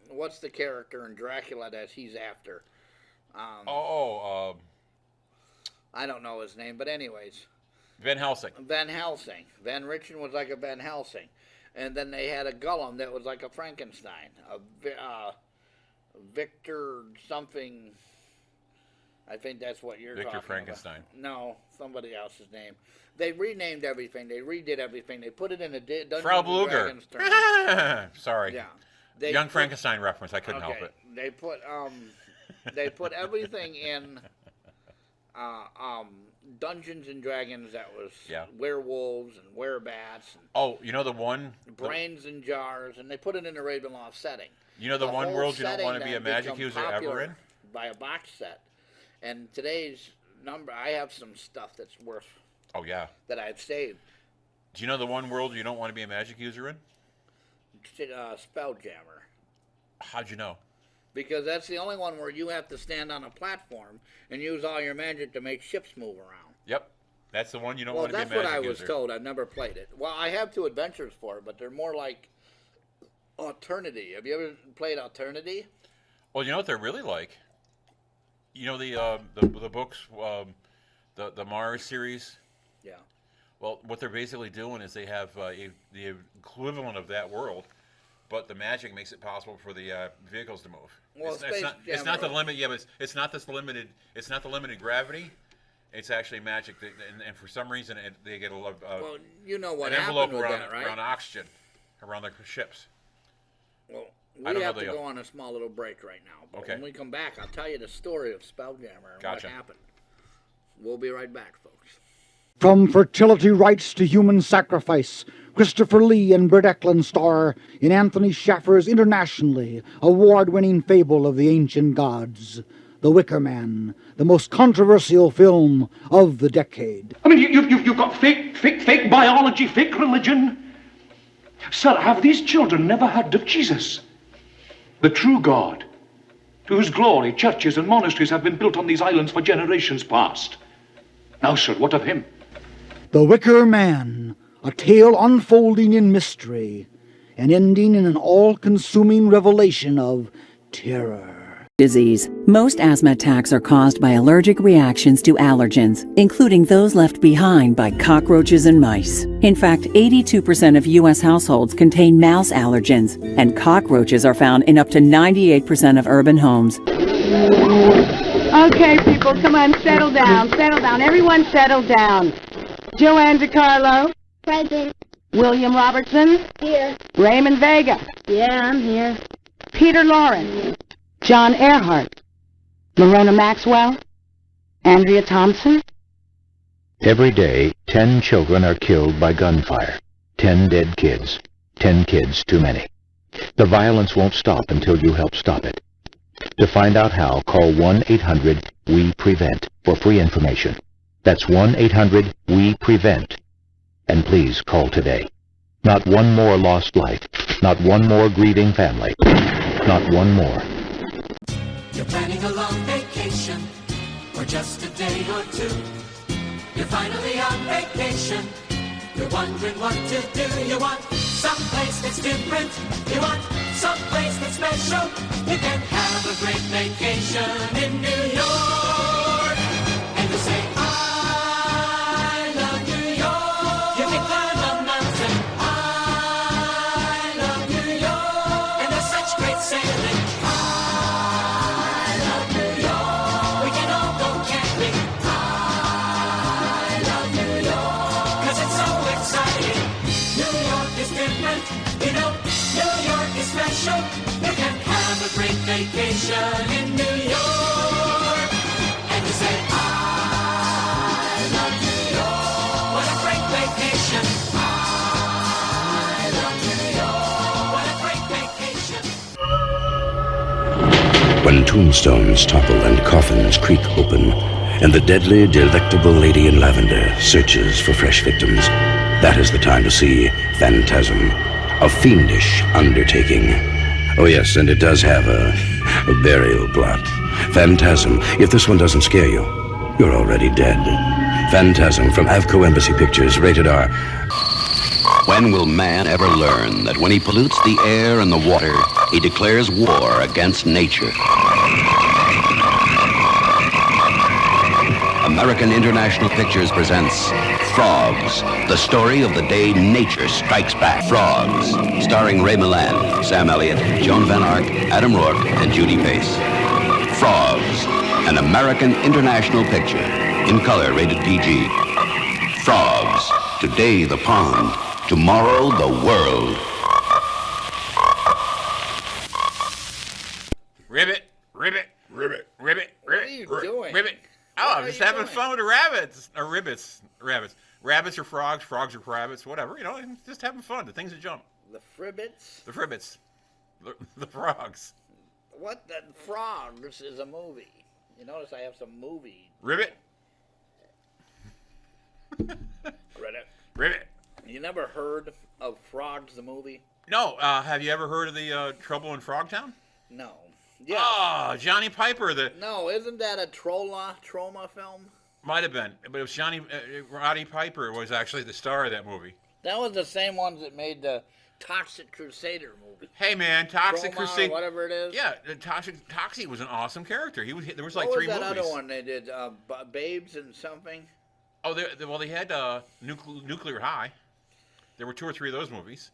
what's the character in Dracula that he's after? I don't know his name, but anyways. Van Helsing. Van Helsing. Van Richten was like a Van Helsing. And then they had a Gollum that was like a Frankenstein. Victor something. I think that's what you're Victor talking Frankenstein. about. No, somebody else's name. They renamed everything. They redid everything. They put it in a Dungeons Frau and Bluger. Dragons term. Sorry. Yeah. Young Frankenstein reference. I couldn't help it. They put everything in Dungeons and Dragons that was werewolves and werebats and Oh, you know the one? brains in jars, and they put it in a Ravenloft setting. You know the one whole world you don't setting want to be a then magic become user ever popular in? by a box set. And today's number, I have some stuff that's worth Oh, yeah. that I've saved. Do you know the one world you don't want to be a magic user in? Spelljammer. How'd you know? Because that's the only one where you have to stand on a platform and use all your magic to make ships move around. Yep. That's the one you don't Well, want to be a that's magic what I user. was told. I've never played it. Well, I have 2 adventures for it, but they're more like Alternity. Have you ever played Alternity? Well, you know what they're really like? You know the books, the Mars series? Yeah. Well, what they're basically doing is they have the equivalent of that world, but the magic makes it possible for the vehicles to move. Well, it's not the limit. Yeah, but it's not this limited. It's not the limited gravity. It's actually magic, and for some reason they get well, you know what an envelope happened with around, that, right? around oxygen around the ships. Well, I we don't have know to the- go on a small little break right now. But Okay. when we come back, I'll tell you the story of Spelljammer and Gotcha. what happened. We'll be right back, folks. From fertility rites to human sacrifice, Christopher Lee and Bert Eklund star in Anthony Schaffer's internationally award-winning fable of the ancient gods, The Wicker Man, the most controversial film of the decade. I mean, you've got fake biology, fake religion. Sir, have these children never heard of Jesus? The true God, to whose glory churches and monasteries have been built on these islands for generations past. Now, sir, what of him? The Wicker Man, a tale unfolding in mystery and ending in an all-consuming revelation of terror. Disease. Most asthma attacks are caused by allergic reactions to allergens, including those left behind by cockroaches and mice. In fact, 82% of U.S. households contain mouse allergens, and cockroaches are found in up to 98% of urban homes. Okay, people, come on, settle down, everyone settle down. Joanne DiCarlo. Present. William Robertson. Here. Raymond Vega. Yeah, I'm here. Peter Lawrence. John Earhart. Morona Maxwell. Andrea Thompson. Every day, 10 children are killed by gunfire. 10 dead kids. 10 kids too many. The violence won't stop until you help stop it. To find out how, call 1-800-WE-PREVENT for free information. That's 1-800-WE-PREVENT. And please call today. Not one more lost life. Not one more grieving family. Not one more. You're planning a long vacation, or just a day or two. You're finally on vacation. You're wondering what to do. You want someplace that's different. You want someplace that's special. You can have a great vacation in New York. And you say, I love New York. You can climb a mountain. I love New York. And there's such great sailing. I love New York. We can all go camping. I love New York. 'Cause it's so exciting. New York is different. You know, New York is special. You can have a great vacation in New York. And you say, I love New York. What a great vacation. I love New York. What a great vacation. When tombstones topple and coffins creak open, and the deadly, delectable lady in lavender searches for fresh victims, that is the time to see Phantasm, a fiendish undertaking. Oh yes, and it does have a burial plot. Phantasm, if this one doesn't scare you, you're already dead. Phantasm from Avco Embassy Pictures, rated R. When will man ever learn that when he pollutes the air and the water, he declares war against nature? American International Pictures presents Frogs, the story of the day nature strikes back. Frogs, starring Ray Milland, Sam Elliott, Joan Van Ark, Adam Rourke, and Judy Pace. Frogs, an American International picture, in color, rated PG. Frogs, today the pond, tomorrow the world. Ribbit, ribbit, ribbit, ribbit, What are you doing? ribbit. Oh, I'm just having fun with the rabbits. Or ribbits. Rabbits. Rabbits are frogs, frogs are rabbits, whatever. You know, just having fun. The things that jump. The fribbits? The fribbits. The frogs. What? The Frogs is a movie. You notice I have some movie. Ribbit. Ribbit. Ribbit. You never heard of Frogs the movie? No, have you ever heard of the Trouble in Frogtown? No. Yeah. Oh, Johnny Piper. No, isn't that a Troma film? Might have been, but it was Roddy Piper was actually the star of that movie. That was the same ones that made the Toxic Crusader movie. Hey man, Toxic Troma, Crusader, whatever it is. Yeah, Toxic was an awesome character. There was like what three was that movies. other one they did? Babes and something. Oh, they had Nuclear High. There were 2 or 3 of those movies.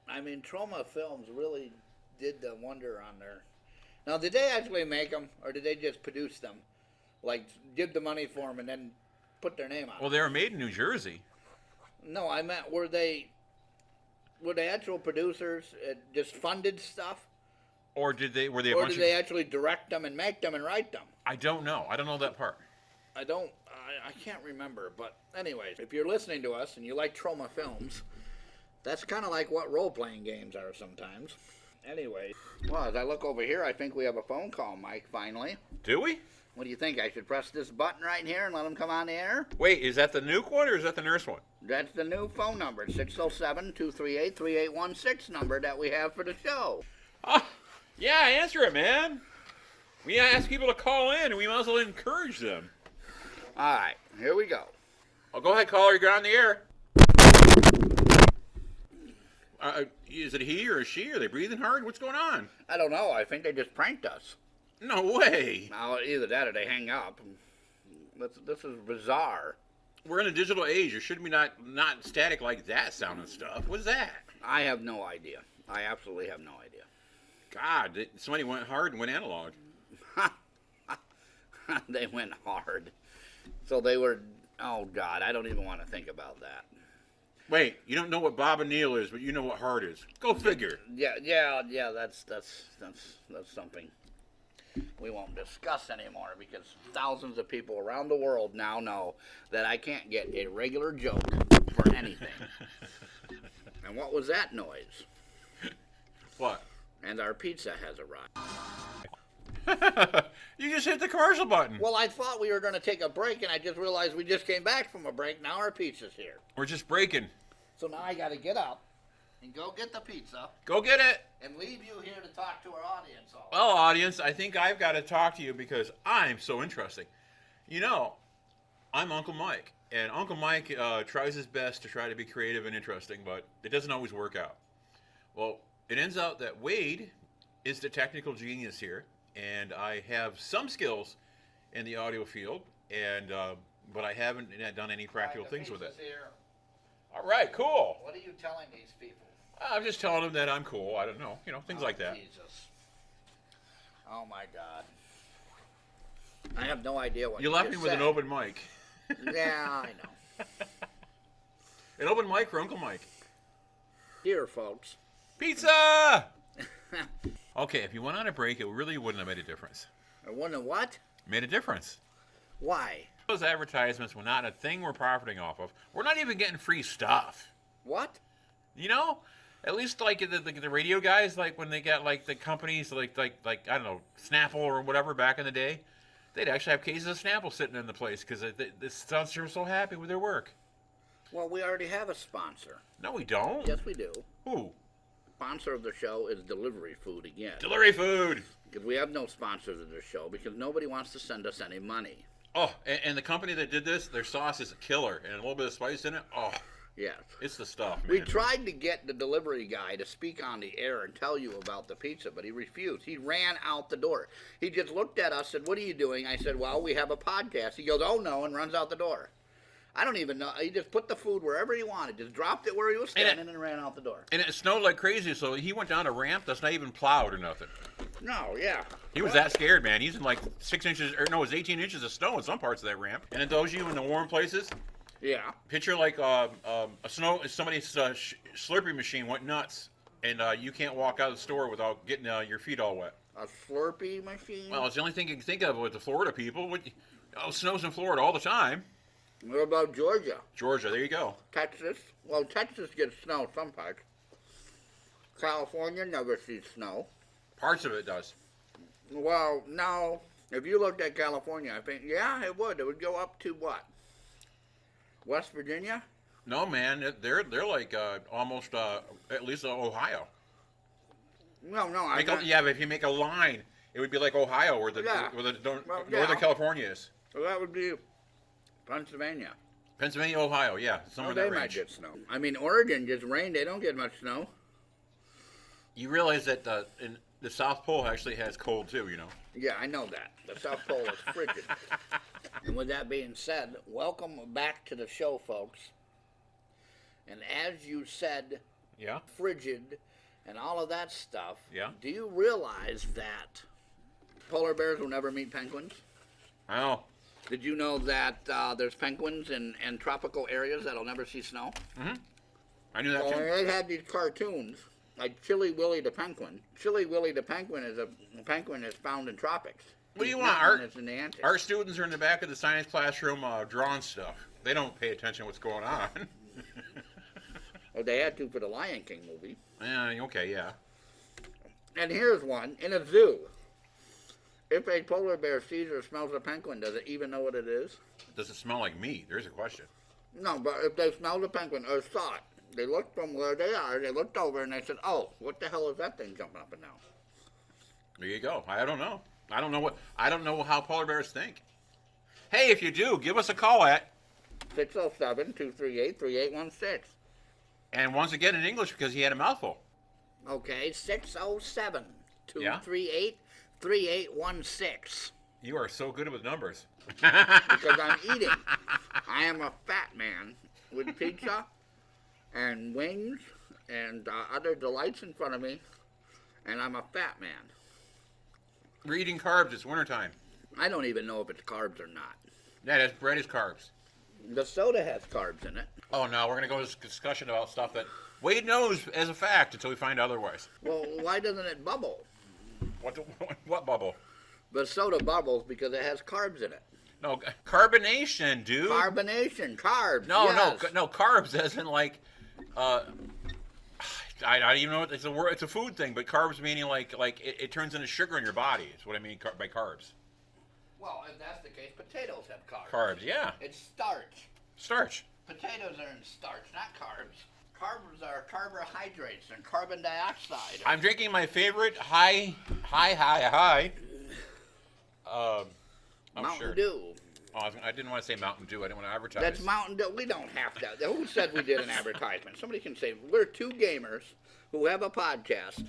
I mean, Troma Films really did the wonder on there. Now, did they actually make them, or did they just produce them? Like, give the money for them and then put their name on Well, it? they were made in New Jersey. No, I meant, were they actual producers, just funded stuff? Or did they? Were they? Or did they actually direct them and make them and write them? I don't know. I don't know that part. I can't remember. But anyways, if you're listening to us and you like Troma Films, that's kind of like what role-playing games are sometimes. Anyway, well, as I look over here, I think we have a phone call, Mike, finally. Do we? What do you think? I should press this button right here and let him come on the air? Wait, is that the nuke one or is that the nurse one? That's the new phone number, 607-238-3816 number that we have for the show. Oh, yeah, answer it, man. We ask people to call in, and we might as well encourage them. All right, here we go. Oh, go ahead, caller. You're on the air. Is it he or is she? Are they breathing hard? What's going on? I don't know. I think they just pranked us. No way. Now, either that or they hang up. This is bizarre. We're in a digital age. It shouldn't be not static like that sounding stuff. What's that? I have no idea. I absolutely have no idea. God, somebody went hard and went analog. They went hard. So they were, oh God, I don't even want to think about that. Wait, you don't know what Bob and Neil is, but you know what hard is. Go figure. Yeah, that's something we won't discuss anymore because thousands of people around the world now know that I can't get a regular joke for anything. And what was that noise? What? And our pizza has arrived. You just hit the commercial button. Well, I thought we were going to take a break, and I just realized we just came back from a break. Now our pizza's here. We're just breaking. So now I got to get up and go get the pizza Go get it. and leave you here to talk to our audience. Well, audience, I think I've got to talk to you because I'm so interesting. You know, I'm Uncle Mike, and Uncle Mike tries his best to try to be creative and interesting, but it doesn't always work out. Well, it ends out that Wade is the technical genius here, and I have some skills in the audio field, and but I haven't done any practical things with it. Here. All right, cool. What are you telling these people? I'm just telling them that I'm cool. I don't know, things like that. Jesus. Oh my God. I have no idea what You left me just with an said. open mic. Yeah, I know. An open mic for Uncle Mike. Here, folks. Pizza! Okay, if you went on a break, it really wouldn't have made a difference. I wonder what? Made a difference. Why? Those advertisements were not a thing we're profiting off of. We're not even getting free stuff. What? You know? At least like the radio guys, like when they got like the companies like I don't know, Snapple or whatever back in the day, they'd actually have cases of Snapple sitting in the place because the sponsors were so happy with their work. Well, we already have a sponsor. No, we don't. Yes, we do. Who? Sponsor of the show is Delivery Food again. Delivery Food. Because we have no sponsors of the show because nobody wants to send us any money. Oh, and the company that did this, their sauce is a killer, and a little bit of spice in it. Oh, Yes. it's the stuff, man. We tried to get the delivery guy to speak on the air and tell you about the pizza, but he refused. He ran out the door. He just looked at us and said, "What are you doing?" I said, "Well, we have a podcast." He goes, "Oh, no," and runs out the door. I don't even know. He just put the food wherever he wanted. Just dropped it where he was standing and ran out the door. And it snowed like crazy, so he went down a ramp that's not even plowed or nothing. No, yeah. He was that scared, man. He's in like 6 inches, or no, it's 18 inches of snow in some parts of that ramp. And it those you in the warm places. Yeah. Picture like somebody's Slurpee machine went nuts, and you can't walk out of the store without getting your feet all wet. A Slurpee machine? Well, it's the only thing you can think of with the Florida people. Snows in Florida all the time. What about Georgia? Georgia, there you go. Texas? Well, Texas gets snow some parts. California never sees snow. Parts of it does. Well, no. If you looked at California, I think, yeah, it would. It would go up to what? West Virginia? No, man, they're like almost at least Ohio. No, But if you make a line, it would be like Ohio, where Northern California is. So that would be Pennsylvania. Pennsylvania, Ohio, yeah, somewhere in they that might range. get snow. I mean, Oregon just rained. They don't get much snow. You realize that in the South Pole actually has cold too, you know? Yeah, I know that. The South Pole is frigid. And with that being said, welcome back to the show, folks. And as you said, Yeah. frigid and all of that stuff, Yeah. do you realize that polar bears will never meet penguins? I know. Did you know that there's penguins in tropical areas that'll never see snow? Mm-hmm. I knew that Well, too. they had these cartoons, like Chilly Willy the penguin. Chilly Willy the penguin is a penguin that's found in tropics. What do you He's want, not Art? one that's in the Antarctic. Our students are in the back of the science classroom drawing stuff. They don't pay attention to what's going on. Well, they had to for the Lion King movie. Okay, yeah. And here's one in a zoo. If a polar bear sees or smells a penguin, does it even know what it is? Does it smell like meat? There's a question. No, but if they smelled the penguin or saw it, they looked from where they are, they looked over and they said, "Oh, what the hell is that thing jumping up and down?" There you go. I don't know. I don't know how polar bears think. Hey, if you do, give us a call at 607-238-3816. And once again in English because he had a mouthful. Okay, 607-238 3816. You are so good with numbers. Because I'm eating. I am a fat man with pizza and wings and other delights in front of me, and I'm a fat man. We're eating carbs. It's wintertime. I don't even know if it's carbs or not. Yeah, that's bread is carbs. The soda has carbs in it. Oh, no, we're going to go into discussion about stuff that Wade knows as a fact until we find otherwise. Well, why doesn't it bubble? What bubble? The soda bubbles because it has carbs in it. No, carbonation, dude. Carbonation, carbs. No, yes. no, carbs as in like, I don't even know what it's a word. It's a food thing, but carbs meaning like it turns into sugar in your body. Is what I mean by carbs. Well, if that's the case, potatoes have carbs. Carbs, yeah. It's starch. Starch. Potatoes are in starch, not carbs. Carbs are carbohydrates and carbon dioxide. I'm drinking my favorite high. Mountain sure. Dew. Oh, I didn't want to say Mountain Dew. I didn't want to advertise. That's Mountain Dew. We don't have to. Who said we did an advertisement? Somebody can say, we're two gamers who have a podcast,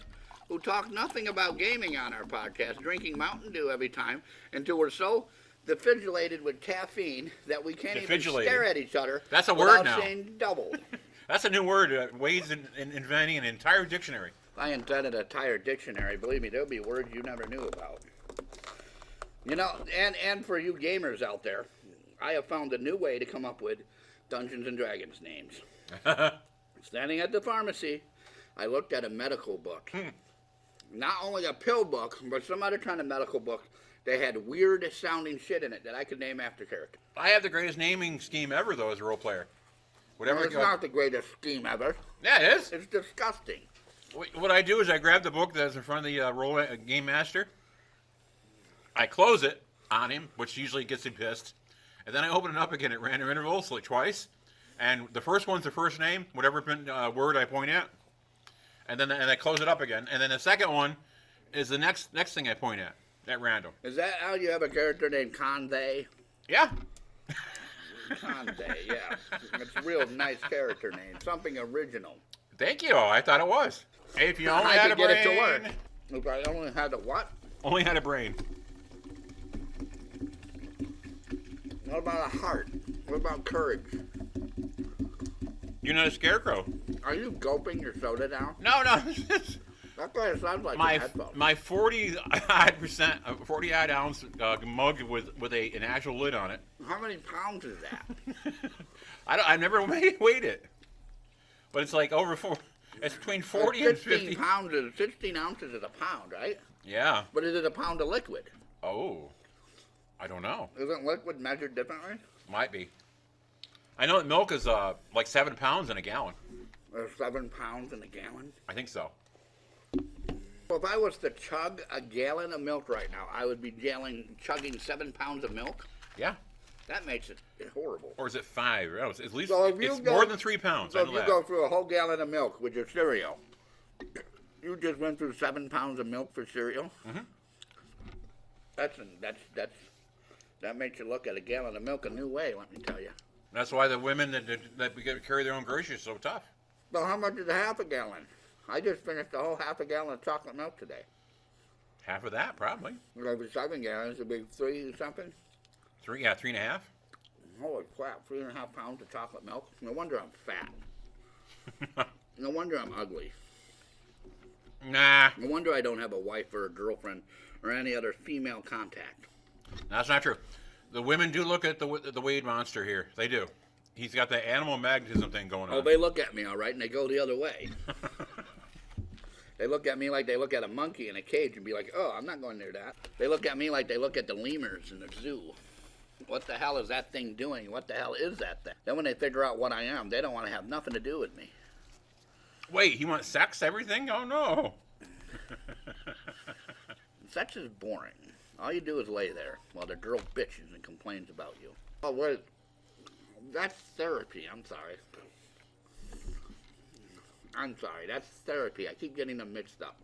who talk nothing about gaming on our podcast, drinking Mountain Dew every time until we're so defibrillated with caffeine that we can't even stare at each other. That's a word without now. saying doubled. That's a new word. Wade's inventing an entire dictionary. If I invented an entire dictionary, believe me, there'll be words you never knew about. You know, and for you gamers out there, I have found a new way to come up with Dungeons and Dragons names. Standing at the pharmacy, I looked at a medical book. Not only a pill book, but some other kind of medical book. They had weird sounding shit in it that I could name after characters. I have the greatest naming scheme ever, though, as a role player. Whatever. Well, it's not the greatest scheme ever. Yeah, it is. It's disgusting. What I do is I grab the book that's in front of the game master. I close it on him, which usually gets him pissed. And then I open it up again at random intervals, like twice. And the first one's the first name, whatever word I point at. And then I close it up again. And then the second one is the next thing I point at random. Is that how you have a character named Convey? Yeah. Convey, yeah. It's a real nice character name. Something original. Thank you. I thought it was. Hey, if you only had a brain. I could get it to work. If I only had a what? Only had a brain. What about a heart? What about courage? You're not a scarecrow. Are you gulping your soda down? No. That's why it sounds like my a headphone. my 40 odd ounce mug with an actual lid on it. How many pounds is that? I've never weighed it, but it's like over 4. It's between 40 and 50 pounds. 16 ounces is a pound, right? Yeah. But is it a pound of liquid? Oh, I don't know. Isn't liquid measured differently? Might be. I know that milk is like 7 pounds in a gallon. Or 7 pounds in a gallon? I think so. Well, if I was to chug a gallon of milk right now, I would be chugging 7 pounds of milk. Yeah. That makes it horrible. Or is it 5? Oh, at least so it's more than 3 pounds. So if you go through a whole gallon of milk with your cereal, you just went through 7 pounds of milk for cereal. Mm-hmm. That makes you look at a gallon of milk a new way. Let me tell you. That's why the women that carry their own groceries are so tough. Well, how much is a half a gallon? I just finished a whole half a gallon of chocolate milk today. Half of that, probably. Well, if it's 7 gallons, it'd be 3 something. 3.5. Holy crap! 3.5 pounds of chocolate milk. No wonder I'm fat. No wonder I'm ugly. Nah. No wonder I don't have a wife or a girlfriend or any other female contact. That's not true. The women do look at the Wade monster here. They do. He's got that animal magnetism thing going on. Oh, they look at me all right, and they go the other way. They look at me like they look at a monkey in a cage and be like, oh, I'm not going near that. They look at me like they look at the lemurs in the zoo. What the hell is that thing doing? What the hell is that thing? Then when they figure out what I am, they don't want to have nothing to do with me. Wait, he wants sex, everything? Oh, no. Sex is boring. All you do is lay there while the girl bitches and complains about you. Oh, wait. That's therapy. I'm sorry. That's therapy. I keep getting them mixed up.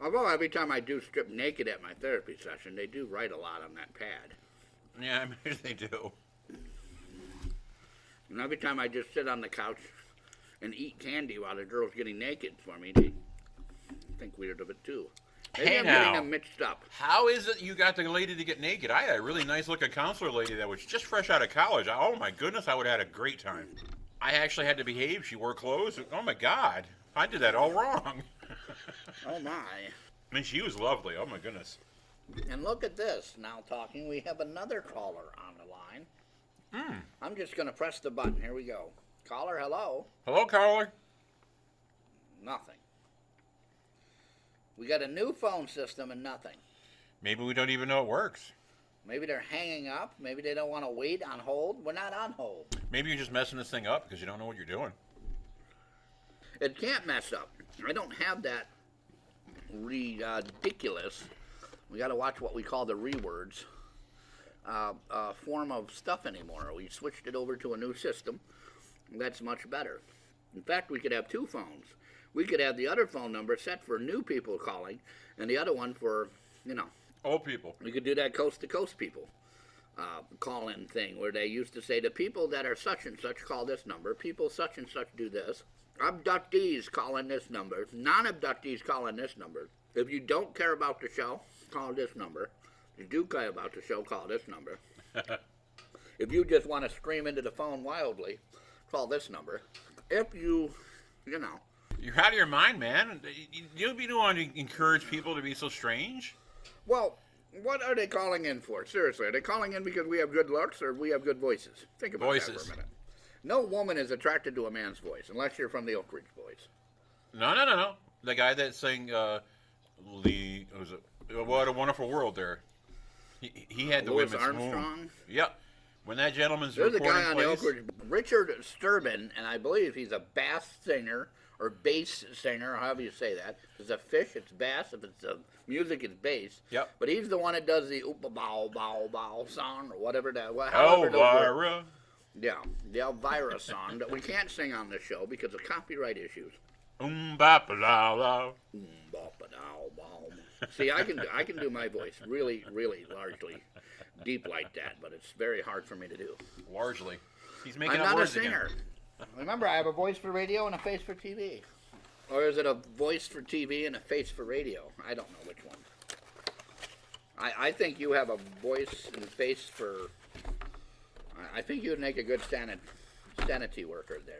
Although every time I do strip naked at my therapy session, they do write a lot on that pad. Yeah, I mean, they do. And every time I just sit on the couch and eat candy while the girl's getting naked for me, they think weird of it too. Maybe Hey I'm now. getting them mixed up. How is it you got the lady to get naked? I had a really nice looking counselor lady that was just fresh out of college. Oh my goodness, I would have had a great time. I actually had to behave. She wore clothes. Oh my God, I did that all wrong. Oh my. I mean, she was lovely. Oh my goodness. And look at this. Now talking, we have another caller on the line. I'm just going to press the button. Here we go. Caller, hello. Hello, caller. Nothing. We got a new phone system and nothing. Maybe we don't even know it works. Maybe they're hanging up. Maybe they don't want to wait on hold. We're not on hold. Maybe you're just messing this thing up because you don't know what you're doing. It can't mess up. I don't have that ridiculous. We got to watch what we call the rewords form of stuff anymore. We switched it over to a new system. That's much better. In fact, we could have two phones. We could have the other phone number set for new people calling and the other one for, Old people. we could do that coast-to-coast people call-in thing where they used to say the people that are such and such call this number, people such and such do this, abductees call in this number, non-abductees call in this number. If you don't care about the show, call this number. If you do care about the show, call this number. If you just want to scream into the phone wildly, call this number. If you. You're out of your mind, man. You don't want to encourage people to be so strange. Well, what are they calling in for? Seriously, are they calling in because we have good looks or we have good voices? Think about that for a minute. No woman is attracted to a man's voice unless you're from the Oak Ridge Boys. No. The guy that sang What a Wonderful World there. He had the Louis women's Armstrong? Yep. When that gentleman's There's a recording guy on the Oak Ridge, Richard Sturban, and I believe he's a bass singer or bass singer, however you say that. If it's a fish, it's bass. If it's a music, it's bass. Yep. But he's the one that does the oopa bow bow bow song or whatever that. Elvira. Yeah, the Elvira song that we can't sing on this show because of copyright issues. Bop-a-dow-dow. Bop-a-dow-bow. See, I can do my voice really, really largely deep like that, but it's very hard for me to do. Largely. He's making I'm up not a words singer. again. Remember, I have a voice for radio and a face for TV. Or is it a voice for TV and a face for radio? I don't know which one. I think you have a voice and face for... I think you would make a good sanity worker there.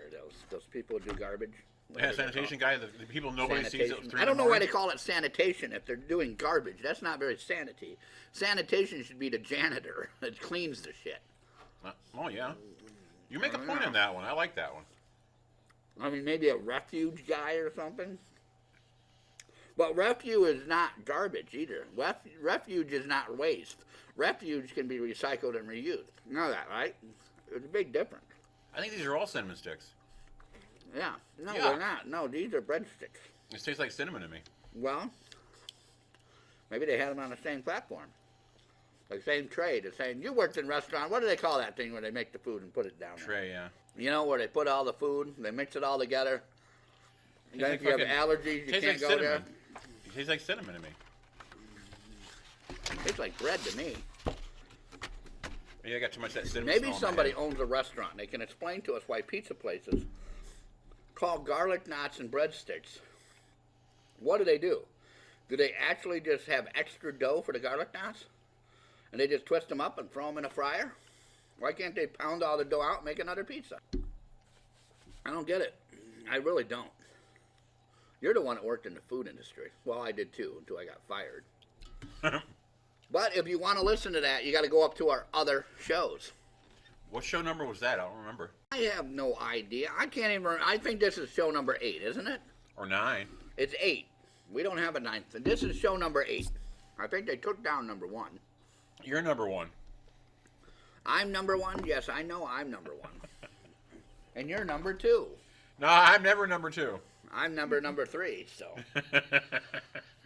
Those people who do garbage. Yeah, sanitation guy, the people nobody sees at 3 I don't know why they morning. call it sanitation if they're doing garbage. That's not very sanity. Sanitation should be the janitor that cleans the shit. Oh, yeah. You make a point on that one. I like that one. I mean, maybe a refuge guy or something. But refuge is not garbage either. Refuge is not waste. Refuge can be recycled and reused. You know that, right? There's a big difference. I think these are all cinnamon sticks. Yeah. No, Yeah. they're not. No, these are breadsticks. It tastes like cinnamon to me. Well, maybe they had them on the same platform. The same tray, the same. You worked in restaurant. What do they call that thing where they make the food and put it down there? Tray, yeah. You know, where they put all the food, they mix it all together. Then like if you have fucking- allergies, you tastes can't like go cinnamon. there. It tastes like cinnamon to me. It's like bread to me. Maybe I got too much of that cinnamon Maybe smell in my somebody head. owns a restaurant. They can explain to us why pizza places call garlic knots and breadsticks. What do? Do they actually just have extra dough for the garlic knots? And they just twist them up and throw them in a fryer? Why can't they pound all the dough out and make another pizza? I don't get it. I really don't. You're the one that worked in the food industry. Well, I did too, until I got fired. But if you want to listen to that, you got to go up to our other shows. What show number was that? I don't remember. I have no idea. I can't even. I think this is show number 8, isn't it? Or 9. It's 8. We don't have a 9th. This is show number 8. I think they took down number 1. You're number 1. I'm number 1. Yes, I know I'm number 1. And you're number 2. No, I'm never number 2. I'm number 3. So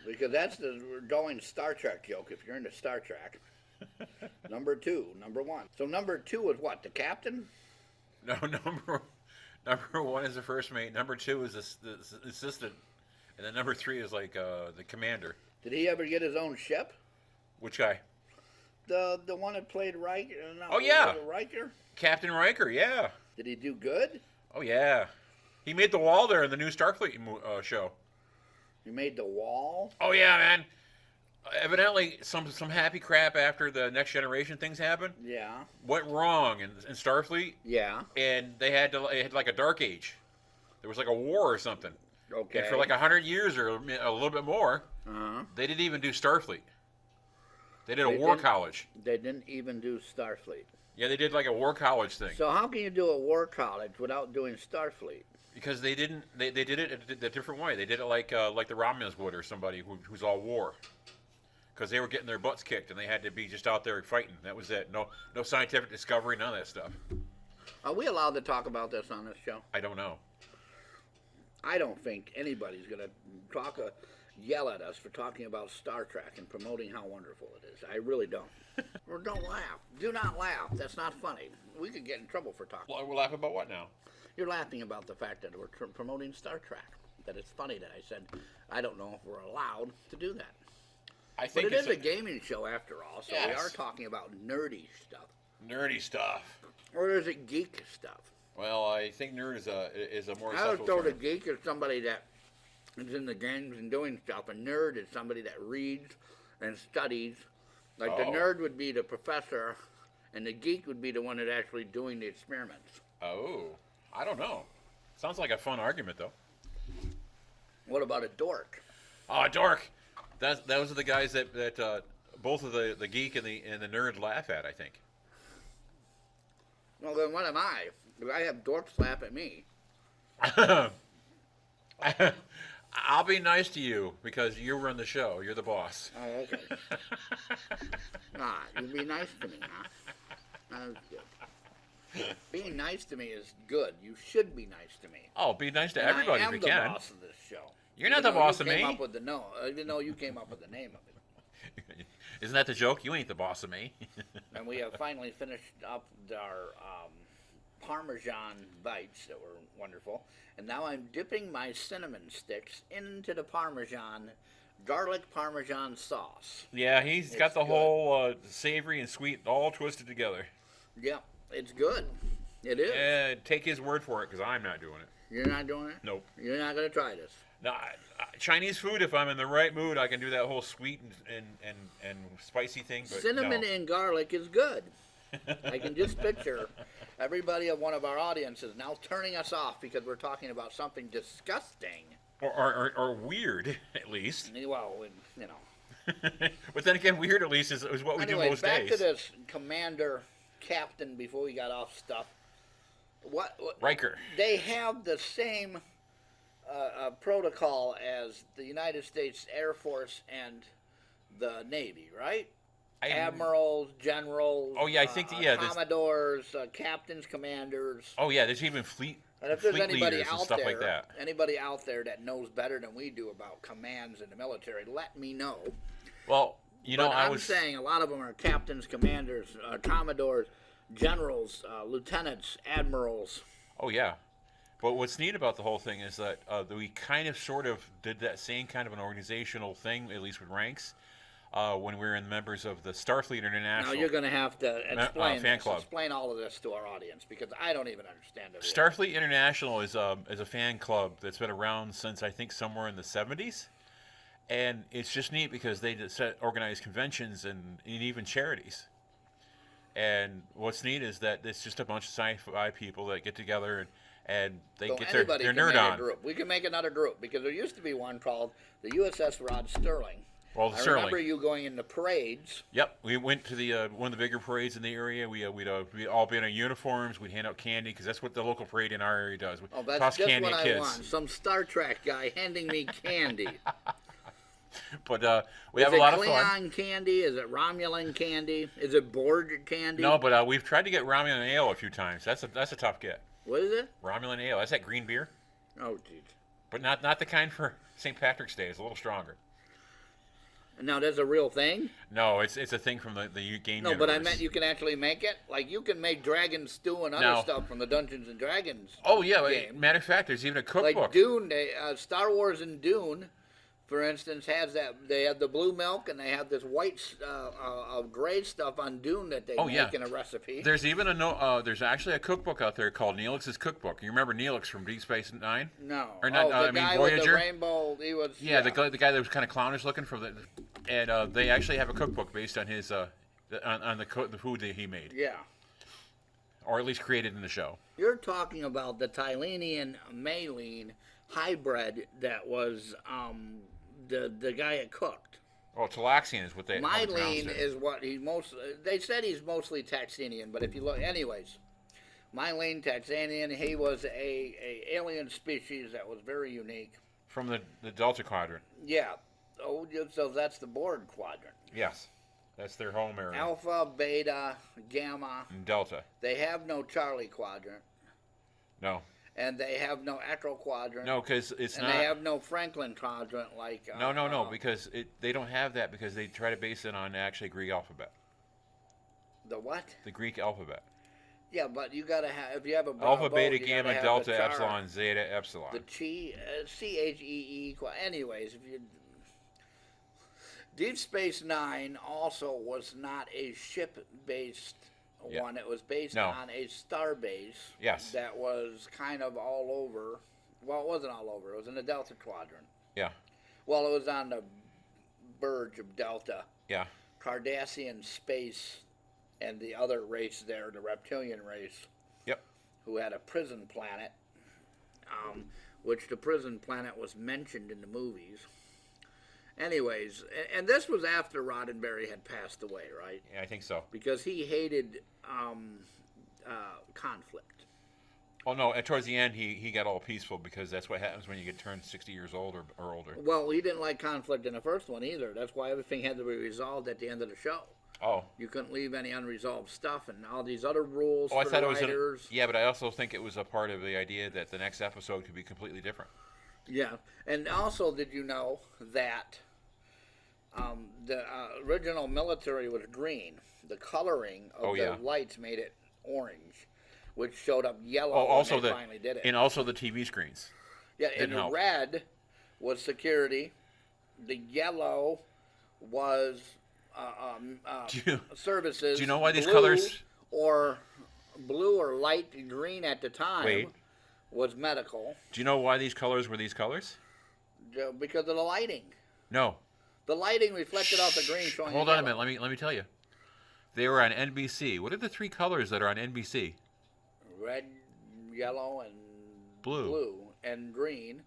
because that's the going Star Trek joke. If you're into Star Trek, number 2, number 1. So number 2 is what? The captain? No, number 1 is the first mate. Number 2 is the assistant, and then number 3 is like the commander. Did he ever get his own ship? Which guy? The one that played Riker? No, Oh, yeah. was it Riker? Captain Riker. Yeah. Did he do good? Oh yeah. He made the wall there in the new Starfleet show. You made the wall? Oh yeah, man. Evidently, some happy crap after the Next Generation things happened Yeah. went wrong in Starfleet, Yeah. and they had like a dark age. There was like a war or something. Okay. And for like 100 years or a little bit more, Uh-huh. they didn't even do Starfleet. They did a They war didn't- college. They didn't even do Starfleet. Yeah, they did like a war college thing. So how can you do a war college without doing Starfleet? Because they didn't, they did it a different way. They did it like the Romulans would, or somebody who's all war. Because they were getting their butts kicked, and they had to be just out there fighting. That was it. No scientific discovery, none of that stuff. Are we allowed to talk about this on this show? I don't know. I don't think anybody's going to yell at us for talking about Star Trek and promoting how wonderful it is. I really don't. Or don't laugh. Do not laugh. That's not funny. We could get in trouble for talking. Well, we'll laugh about what now? You're laughing about the fact that we're promoting Star Trek. That it's funny that I said, I don't know if we're allowed to do that. I But think it is a gaming show after all, so we Yes. are talking about nerdy stuff. nerdy stuff. Or is it geek stuff? Well, I think nerd is a more I would acceptable throw the term. geek as somebody that is in the games and doing stuff. A nerd is somebody that reads and studies. Like the Oh. nerd would be the professor, and the geek would be the one that's actually doing the experiments. Oh, I don't know. Sounds like a fun argument, though. What about a dork? Oh, dork. Those are the guys that both of the geek and the nerd laugh at, I think. Well, then what am I? If I have dorks laugh at me. I'll be nice to you because you run the show. You're the boss. Oh, okay. You'd be nice to me, huh? That's good. Being nice to me is good. You should be nice to me. Oh, be nice to And everybody I if am you can. the boss of this show. You're not Even the though boss you of came me. Up with even though you came up with the name of it. Isn't that the joke? You ain't the boss of me. And we have finally finished up our Parmesan bites that were wonderful. And now I'm dipping my cinnamon sticks into the garlic Parmesan sauce. Yeah, he's got It's the good. whole savory and sweet all twisted together. Yeah, it's good. It is. Yeah, take his word for it because I'm not doing it. You're not doing it? Nope. You're not going to try this? No, Chinese food, if I'm in the right mood, I can do that whole sweet and spicy thing. But Cinnamon no. and garlic is good. I can just picture everybody of one of our audiences now turning us off because we're talking about something disgusting. Or weird, at least. Well, you know. But then again, weird at least is what we Anyway, do most back days. to this commander captain before we got off stuff. What Riker. They have the same protocol as the United States Air Force and the Navy, right? Admirals, generals. Oh, yeah, I think there's- commodores, captains, commanders. Oh yeah, there's even fleet And if there's fleet anybody leaders and out stuff there, like that. anybody out there that knows better than we do about commands in the military, let me know. Well, you know, But I I'm was saying a lot of them are captains, commanders, commodores, generals, lieutenants, admirals. Oh yeah, but what's neat about the whole thing is that we kind of sort of did that same kind of an organizational thing, at least with ranks, when we were in members of the Starfleet International. Now you're going to have to explain fan this. club. Explain all of this to our audience because I don't even understand it. Starfleet International is a fan club that's been around since I think somewhere in the 70s, and it's just neat because they organize conventions and even charities. And what's neat is that it's just a bunch of sci-fi people that get together and they So get anybody their can nerd make on. a group. We can make another group because there used to be one called the USS Rod Sterling. Well, I Sterling. remember you going into parades. Yep, we went to the one of the bigger parades in the area. We'd all be in our uniforms. We'd hand out candy because that's what the local parade in our area does. We Oh, that's toss just candy what at I kids. want. Some Star Trek guy handing me candy. But we have a lot of fun. Is it Klingon candy? Is it Romulan candy? Is it Borg candy? No, but we've tried to get Romulan ale a few times. That's a tough get. What is it? Romulan ale. That's that green beer, Oh, jeez. but not the kind for St. Patrick's Day. It's a little stronger. Now, that's a real thing? No, it's a thing from the game. No, but I universe. meant you can actually make it? Like, you can make dragon stew and other No. stuff from the Dungeons and Dragons Oh yeah, game. matter of fact, there's even a Like cookbook. Dune, Star Wars and Dune for instance, has that. They have the blue milk, and they have this white, gray stuff on Dune that they make in a recipe. There's even there's actually a cookbook out there called Neelix's Cookbook. You remember Neelix from Deep Space Nine? No. Or not? The guy Voyager. With the rainbow. He was. Yeah, the guy that was kind of clownish looking and they actually have a cookbook based on his on the food that he made. Yeah. Or at least created in the show. You're talking about the Tylenian Maline hybrid that was the guy that cooked. Oh, Talaxian is what they. Mylene is what he They said he's mostly Taxanian, but if you look, anyways, Mylene Taxanian. He was a alien species that was very unique. From the Delta Quadrant. Yeah. Oh, so that's the Borg quadrant. Yes, that's their home area. Alpha, Beta, Gamma. And Delta. They have no Charlie quadrant. No. And they have no Echo quadrant. No, because it's not. And they have no Franklin quadrant like. No, because they don't have that because they try to base it on actually Greek alphabet. The what? The Greek alphabet. Yeah, but you gotta have if you have a alpha, boat, beta, gamma, delta, epsilon, zeta, epsilon. The Chee, CHEE. Anyways, if you. Deep Space Nine also was not a ship-based one. It was based on a star base. Yes. That was kind of all over. Well, it wasn't all over. It was in the Delta Quadrant. Yeah. Well, it was on the verge of Delta. Yeah. Cardassian space and the other race there, the reptilian race. Yep. Who had a prison planet, which the prison planet was mentioned in the movies. Anyways, and this was after Roddenberry had passed away, right? Yeah, I think so. Because he hated conflict. Well, no, towards the end, he got all peaceful because that's what happens when you get turned 60 years old or older. Well, he didn't like conflict in the first one either. That's why everything had to be resolved at the end of the show. Oh. You couldn't leave any unresolved stuff and all these other rules I for thought the it writers. was yeah, but I also think it was a part of the idea that the next episode could be completely different. Yeah, and also, did you know that the original military was green? The coloring of the lights made it orange, which showed up yellow when they finally did it. And also the TV screens. Yeah, and the red was security. The yellow was services. Do you know why these colors? Blue or light green at the time was medical. Do you know why these colors were these colors? Because of the lighting. No. The lighting reflected off the green showing. Hold on a minute. Let me tell you. They were on NBC. What are the three colors that are on NBC? Red, yellow, and blue and green.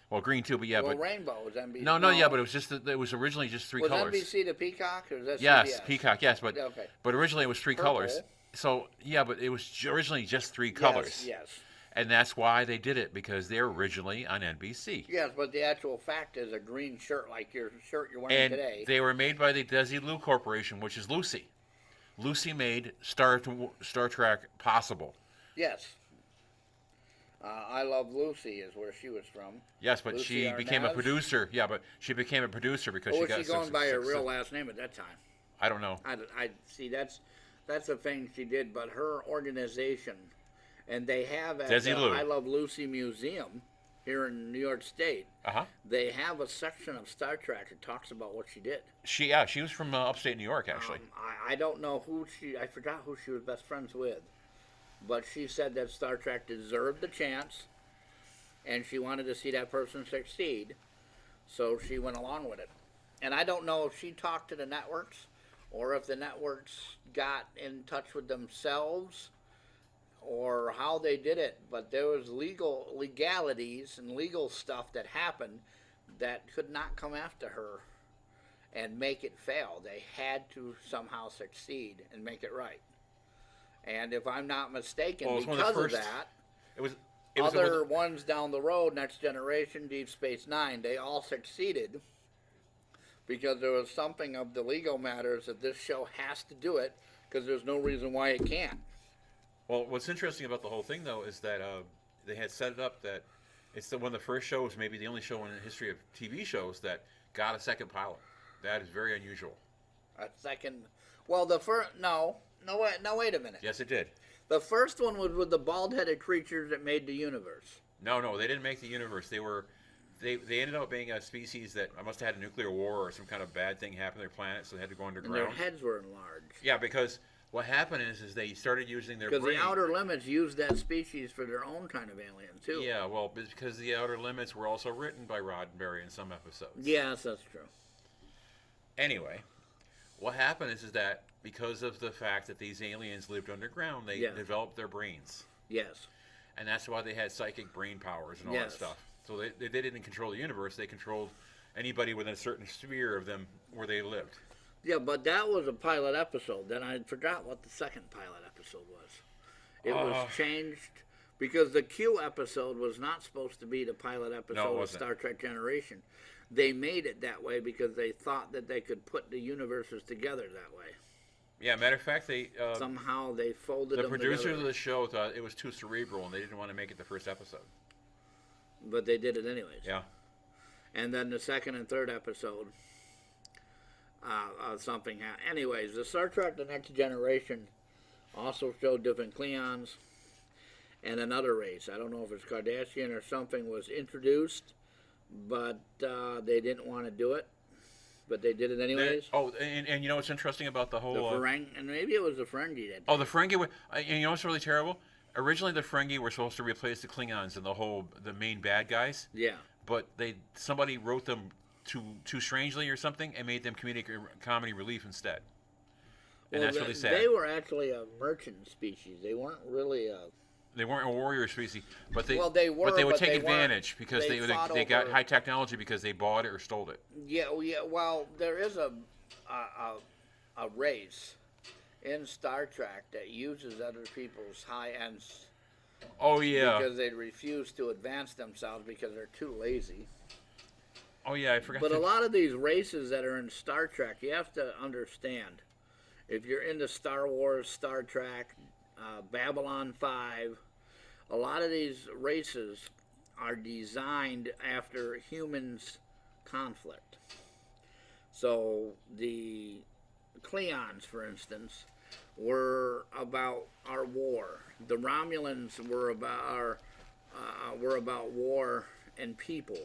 Well, green too, but yeah, but rainbow was NBC. No, but it was just it was originally just three colors. Was NBC the Peacock or was that Yes, CBS? Peacock. Yes, but originally it was three colors. So yeah, but it was originally just three colors. Yes. And that's why they did it because they're originally on NBC. Yes, but the actual fact is a green shirt like your shirt you're wearing today. And they were made by the Desilu Corporation, which is Lucy. Lucy made Star Trek possible. Yes. I Love Lucy is where she was from. Yes, but she became a producer. Yeah, but she became a producer because she got. Was she going by her real last name at that time? I don't know. I see. That's the thing she did. But her organization, and they have at the I Love Lucy Museum here in New York State. They have a section of Star Trek that talks about what she did. She was from upstate New York, actually. I don't know I forgot who she was best friends with. But she said that Star Trek deserved the chance, and she wanted to see that person succeed, so she went along with it. And I don't know if she talked to the networks, or if the networks got in touch with themselves, or how they did it, but there was legalities and legal stuff that happened that could not come after her and make it fail. They had to somehow succeed and make it right. And if I'm not mistaken, because of that, other ones down the road, Next Generation, Deep Space Nine, they all succeeded because there was something of the legal matters that this show has to do it because there's no reason why it can't. Well, what's interesting about the whole thing, though, is that they had set it up that it's one of the first shows, maybe the only show in the history of TV shows that got a second pilot. That is very unusual. A second? Well, the first, no, wait a minute. Yes, it did. The first one was with the bald-headed creatures that made the universe. No, they didn't make the universe. They were they ended up being a species that must have had a nuclear war or some kind of bad thing happen to their planet, so they had to go And their underground. heads were enlarged. Yeah, because what happened is they started using their Because brain. the Outer Limits used that species for their own kind of alien, too. Yeah, well, because the Outer Limits were also written by Roddenberry in some episodes. Yes, that's true. Anyway, what happened is that because of the fact that these aliens lived underground, they Yeah. developed their brains. Yes. And that's why they had psychic brain powers and all Yes. that stuff. So they didn't control the universe, they controlled anybody within a certain sphere of them where they lived. Yeah, but that was a pilot episode. Then I forgot what the second pilot episode was. It was changed because the Q episode was not supposed to be the pilot episode of wasn't. Star Trek Generation. They made it that way because they thought that they could put the universes together that way. Yeah, matter of fact, they Somehow they folded the them producers together. of the show thought it was too cerebral and they didn't want to make it the first episode. But they did it anyways. Yeah. And then the second and third episode, something happened. Anyways, the Star Trek The Next Generation also showed different Klingons and another race. I don't know if it's Kardashian or something was introduced, but they didn't want to do it. But they did it anyways. And you know what's interesting about the whole... The Ferengi, and maybe it was the Ferengi that. the Ferengi, and you know what's really terrible? Originally, the Ferengi were supposed to replace the Klingons and the main bad guys. Yeah. But somebody wrote them too strangely or something and made them comedy relief instead. And that's really sad. They were actually a merchant species. They weren't really a. They weren't a warrior species, but they Well, they were, but they would but take they advantage weren't- because they fought they got over- high technology because they bought it or stole it. Yeah. Well, there is a race in Star Trek that uses other people's high ends. Oh yeah. Because they refuse to advance themselves because they're too lazy. Oh yeah, I forgot. But a lot of these races that are in Star Trek, you have to understand. If you're into Star Wars, Star Trek, Babylon 5, a lot of these races are designed after humans' conflict. So the Klingons, for instance, were about our war. The Romulans were about war and people.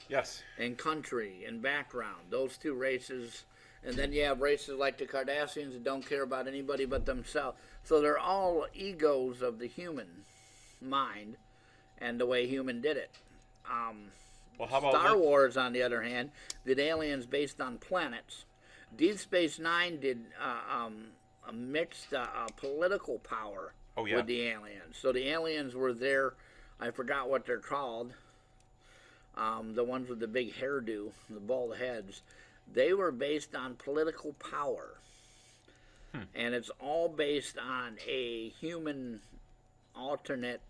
Yes. And country and background. Those two races. And then you have races like the Cardassians that don't care about anybody but themselves. So they're all egos of the human mind and the way human did it. Well, how about Star Wars, on the other hand, did aliens based on planets. Deep Space Nine did a mixed political power with the aliens. So the aliens were there. I forgot what they're called. The ones with the big hairdo, the bald heads. They were based on political power. And it's all based on a human alternate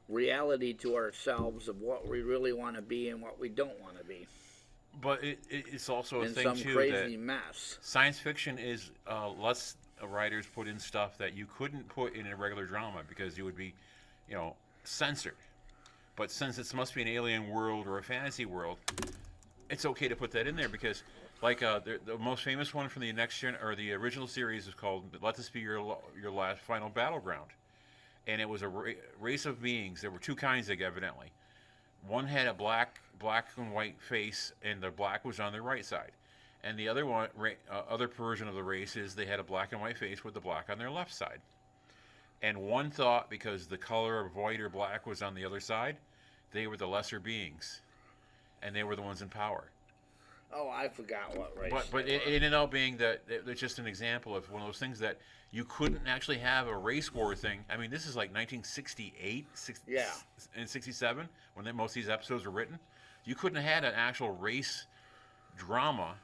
reality to ourselves of what we really want to be and what we don't want to be. But it's also a In thing some too crazy that mess. science fiction is less writers put in stuff that you couldn't put in a regular drama because you would be, censored. But since it must be an alien world or a fantasy world, it's okay to put that in there because, like, the most famous one from the the original series is called "Let This Be Your Last Final Battleground," and it was a race of beings. There were two kinds, evidently. One had a black and white face, and the black was on their right side, and the other one, other version of the race is they had a black and white face with the black on their left side. And one thought because the color of white or black was on the other side, they were the lesser beings, and they were the ones in power. Oh, I forgot what race. But it ended up being that it's just an example of one of those things that you couldn't actually have a race war thing. I mean, this is like 1968, and 67 when most of these episodes were written. You couldn't have had an actual race drama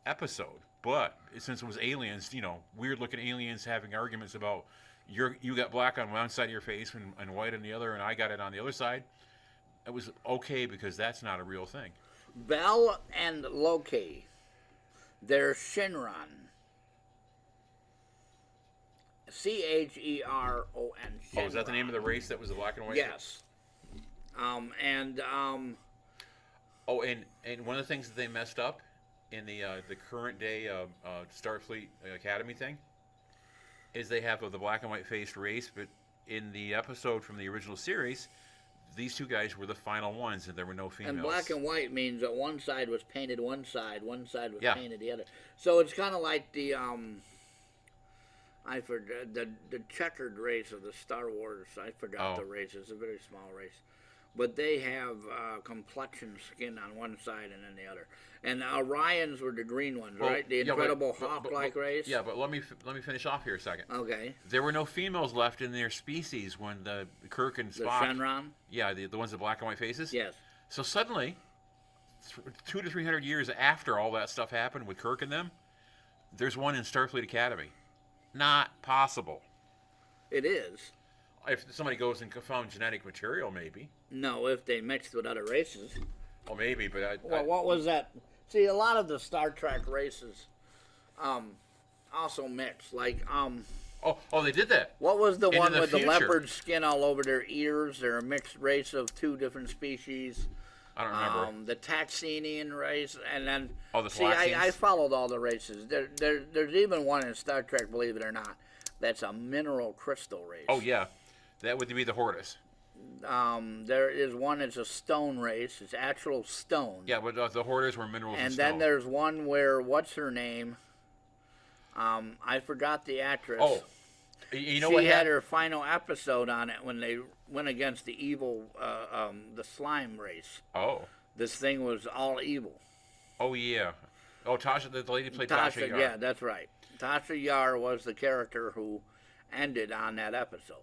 episode. But since it was aliens, weird looking aliens having arguments about you got black on one side of your face and white on the other, and I got it on the other side. It was okay because that's not a real thing. Bell and Loki, they're Shinron. Cheron. Oh, is that the name of the race that was the black and white? Yes. Oh, and one of the things that they messed up in the current day Starfleet Academy thing is they have the black and white faced race, but in the episode from the original series, these two guys were the final ones, and there were no females. And black and white means that one side was painted one side was Yeah. painted the other. So it's kind of like the I forgot the checkered race of the Star Wars. I forgot the race. It's a very small race, but they have complexion skin on one side and then the other. And Orions were the green ones, right? The incredible hawk-like race. Yeah, but let me finish off here a second. Okay. There were no females left in their species when the Kirk and The Spock. Shenron. Yeah, the ones with black and white faces. Yes. So suddenly, 200 to 300 years after all that stuff happened with Kirk and them, there's one in Starfleet Academy. Not possible. It is. If somebody goes and found genetic material, maybe. No, if they mixed with other races. Well, maybe, but Well, what was that? See, a lot of the Star Trek races also mix. Like, they did that. what was the Into one the with future. the leopard skin all over their ears? They're a mixed race of two different species. I don't remember. The Taxinian race, and then Oh, the see, I Thraxians? followed all the races. There's even one in Star Trek, believe it or not, that's a mineral crystal race. Oh, yeah. That would be the Hortus. There is one that's a stone race. It's actual stone. Yeah, but the Hortus were minerals and And stone. then there's one where, what's her name? I forgot the actress. Oh, you know she what had happened? her final episode on it when they went against the evil, the slime race. Oh. This thing was all evil. Oh, yeah. Oh, Tasha, the lady played Tasha Yar. Yeah, that's right. Tasha Yar was the character who ended on that episode.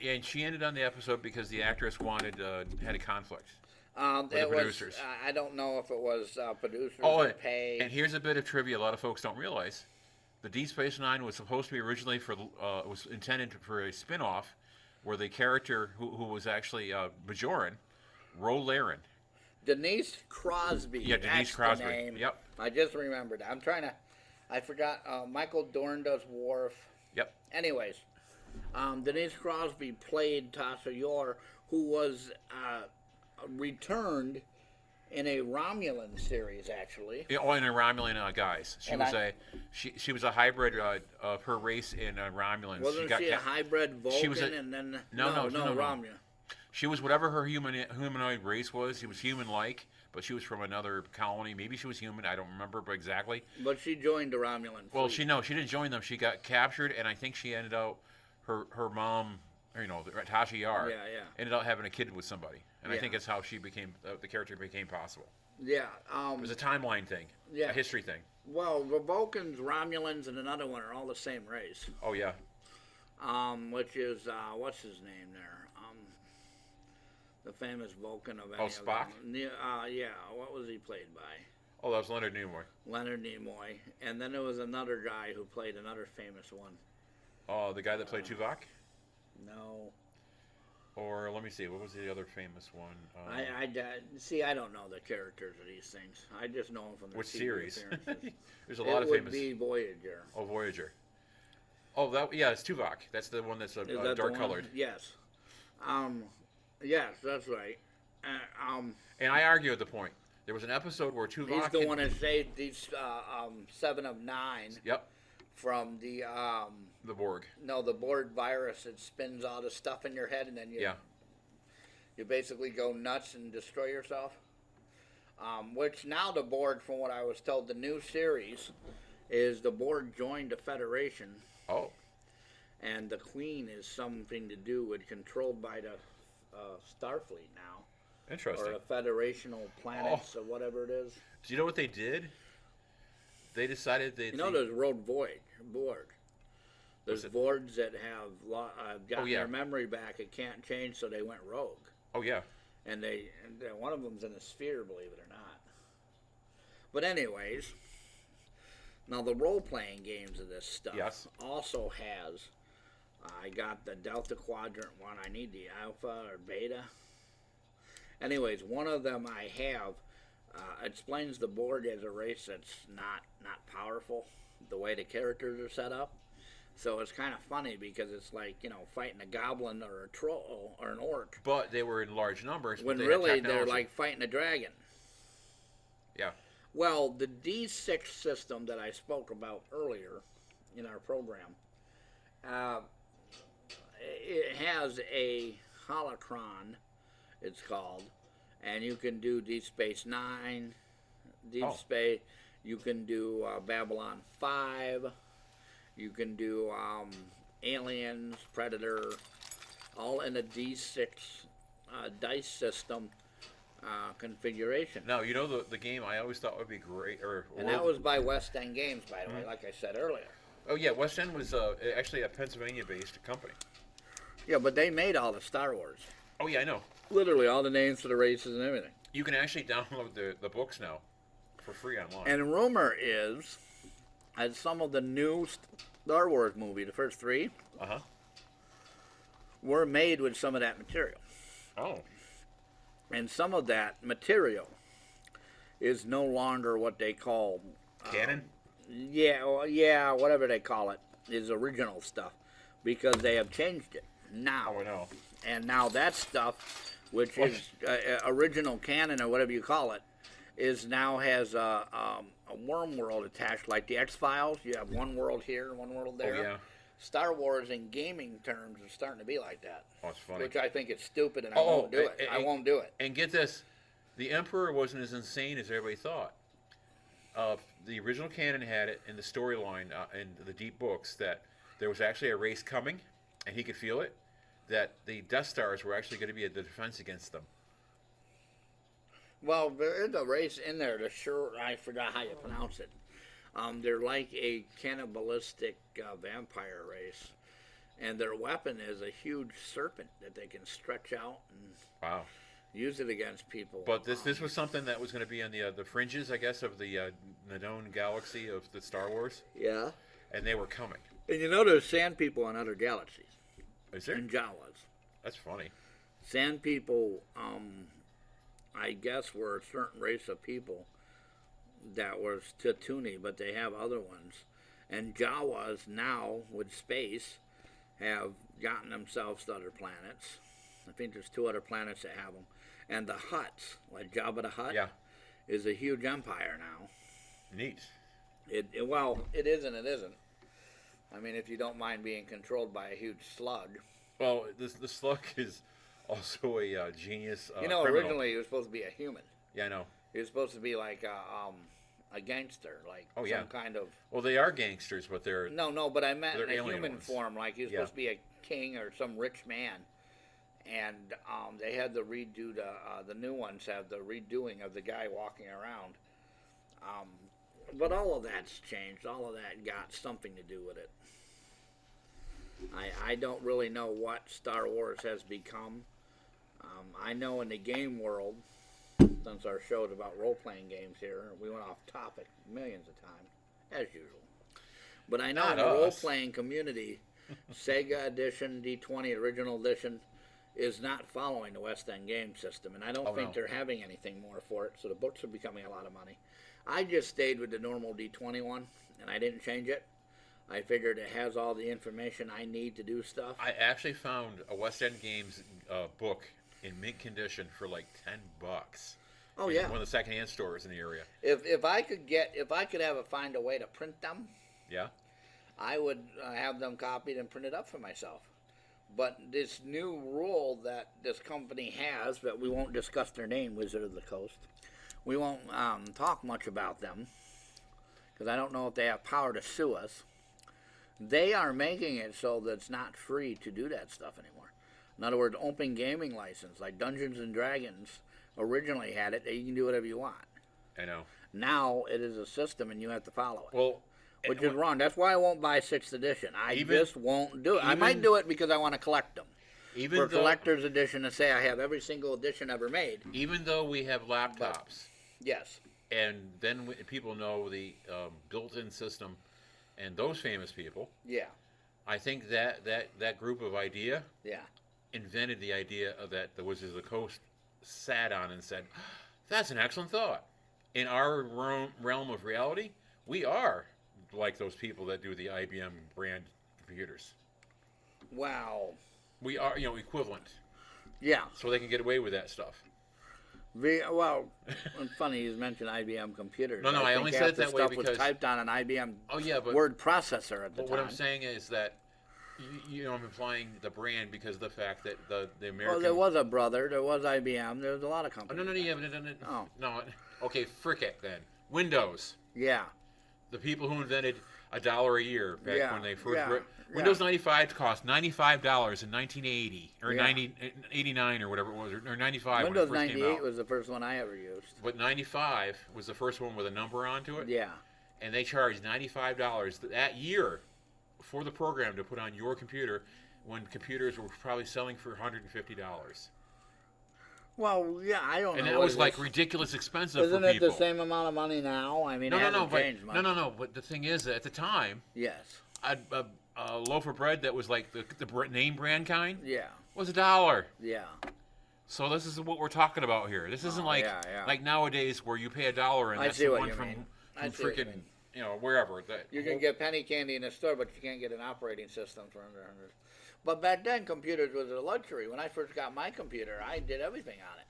And she ended on the episode because the actress had a conflict. It the was. producers. I don't know if it was producers Oh, or pay. and here's a bit of trivia a lot of folks don't realize. The Deep Space Nine was supposed to be originally was intended for a spin-off where the character who was actually Bajoran, Ro Laren. Denise Crosby. Yeah, Denise that's Crosby. The name. Yep. I just remembered. I forgot. Michael Dorn does Worf. Yep. Anyways, Denise Crosby played Tasha Yar, who was returned in a Romulan series, actually. Yeah, oh, and a Romulan guys. She And was she was a hybrid of her race in Romulans. Wasn't she a hybrid Vulcan she was and then no Romulan? She was whatever her humanoid race was. She was human-like, but she was from another colony. Maybe she was human. I don't remember exactly. But she joined the Romulan. Well, fleet. she didn't join them. She got captured, and I think she ended up her mom, Tasha Yar, ended up having a kid with somebody, and I think that's how she became the character became possible. Yeah. It was a timeline thing. Yeah. A history thing. Well, the Vulcans, Romulans, and another one are all the same race. Oh yeah. Which is what's his name there? The famous Vulcan of any of Spock? them. Yeah. What was he played by? Oh, that was Leonard Nimoy. Leonard Nimoy, and then there was another guy who played another famous one. Oh, the guy that played Tuvok? No. Or let me see, what was the other famous one? See, I don't know the characters of these things. I just know them from their Which TV series? appearances. There's a lot of It famous. would be Voyager. Oh, Voyager. Oh, it's Tuvok. That's the one that's Is that the dark one? colored. Yes. Yes, that's right. And I argue at the point. There was an episode where Tuvok. He's the one that saved these 7 of 9. Yep. From the Borg. No, the Borg virus. It spins all the stuff in your head, and then you basically go nuts and destroy yourself. Which now the Borg, from what I was told, the new series is the Borg joined the Federation. Oh. And the Queen is something to do with controlled by the Starfleet now. Interesting. Or the Federational planets or whatever it is. Do you know what they did? They decided they. There's Road Borg. There's Borgs that have gotten their memory back. It can't change, so they went rogue. Oh yeah. And one of them's in a sphere, believe it or not. But anyways, now the role-playing games of this stuff also has. I got the Delta Quadrant one. I need the Alpha or Beta. Anyways, one of them I have explains the Borg as a race that's not powerful, the way the characters are set up. So it's kind of funny because it's like, fighting a goblin or a troll or an orc. But they were in large numbers. When but really they're like fighting a dragon. Yeah. Well, the D6 system that I spoke about earlier in our program, it has a holocron it's called. And you can do Deep Space Nine, Deep Oh. Space. You can do Babylon 5. You can do Aliens, Predator, all in a D6 dice system configuration. Now, you know the game I always thought would be great, And that was by West End Games, by the way, like I said earlier. Oh yeah, West End was actually a Pennsylvania-based company. Yeah, but they made all the Star Wars. Oh yeah, I know. Literally all the names for the races and everything. You can actually download the books now for free online. And rumor is that some of the new Star Wars movie, the first 3, were made with some of that material. Oh. And some of that material is no longer what they call canon. Yeah, whatever they call it is original stuff, because they have changed it now. Oh, I know. And now that stuff, which is original canon or whatever you call it, is now has a worm world attached, like the X-Files. You have one world here, one world there. Oh, yeah. Star Wars in gaming terms is starting to be like that. Oh, it's funny. Which I think is stupid, and I won't do it. I won't do it. And get this, the Emperor wasn't as insane as everybody thought. The original canon had it in the storyline in the deep books that there was actually a race coming, and he could feel it, that the Death Stars were actually going to be the defense against them. Well, there is a race in there. I forgot how you pronounce it. They're like a cannibalistic vampire race, and their weapon is a huge serpent that they can stretch out and use it against people. But this was something that was going to be on the fringes, I guess, of the known galaxy of the Star Wars. Yeah. And they were coming. And you know there's sand people on other galaxies. Is there? And Jawas. That's funny. Sand people, I guess, were a certain race of people that was Tatooine, but they have other ones. And Jawas now, with space, have gotten themselves to other planets. I think there's 2 other planets that have them. And the Hutts, like Jabba the Hutt, is a huge empire now. Neat. It is and it isn't. I mean, if you don't mind being controlled by a huge slug. Well, the slug is also a genius criminal. Originally he was supposed to be a human. Yeah, I know. He was supposed to be like a gangster, like some kind of... Well, they are gangsters, but they're... No, but I meant in a human ones. form, like he was supposed to be a king or some rich man. And they had to redo the new ones have the redoing of the guy walking around. But all of that's changed. All of that got something to do with it. I don't really know what Star Wars has become. I know in the game world, since our show is about role-playing games here, we went off topic millions of times, as usual. But I know Not in the us. role-playing community, Sega Edition, D20 Original Edition, is not following the West End game system, and I don't think they're having anything more for it, so the books are becoming a lot of money. I just stayed with the normal D20 one, and I didn't change it. I figured it has all the information I need to do stuff. I actually found a West End Games book in mint condition for like $10. Oh, in yeah. one of the secondhand stores in the area. If I could find a way to print them, I would have them copied and printed up for myself. But this new rule that this company has, that we won't discuss their name, Wizard of the Coast, we won't talk much about them, because I don't know if they have power to sue us. They are making it so that it's not free to do that stuff anymore. In other words, open gaming license, like Dungeons and Dragons originally had it, that you can do whatever you want. I know. Now it is a system and you have to follow it. Well, which is wrong. That's why I won't buy 6th edition. I just won't do it. I might do it because I want to collect them. Even for collector's edition, to say I have every single edition ever made. Even though we have laptops. Yes. And then people know the built-in system and those famous people. Yeah. I think that group of idea invented the idea of that the Wizards of the Coast sat on and said, that's an excellent thought. In our realm of reality, we are like those people that do the IBM brand computers. Wow. We are, equivalent. Yeah. So they can get away with that stuff. Well, it's funny you mentioned IBM computers. No, I only said it that way because was typed on an IBM but word processor at the time. But what I'm saying is that I'm implying the brand because of the fact that the American. Well, there was a Brother. There was IBM. There was a lot of Oh, companies. no. Okay, frick it then. Windows. Yeah. The people who invented $1 a year back when they first. Windows 95 cost $95 in 1980 or 89 or whatever it was, or 95. Windows when it first 98 came out. was the first one I ever used. But 95 was the first one with a number onto it. Yeah. And they charged $95 that year for the program to put on your computer when computers were probably selling for $150. Well, yeah, I don't know. And that was like ridiculous expensive Isn't for people. it the same amount of money now? I mean, it hasn't changed much. No. But the thing is, at the time, Yes. a loaf of bread that was like the name brand kind Yeah. was $1. Yeah. So this is what we're talking about here. This isn't like yeah. like nowadays where you pay $1 and I that's see the what one you from mean. I see what you freaking mean. wherever. You can get penny candy in a store, but you can't get an operating system for under 100. But back then, computers was a luxury. When I first got my computer, I did everything on it.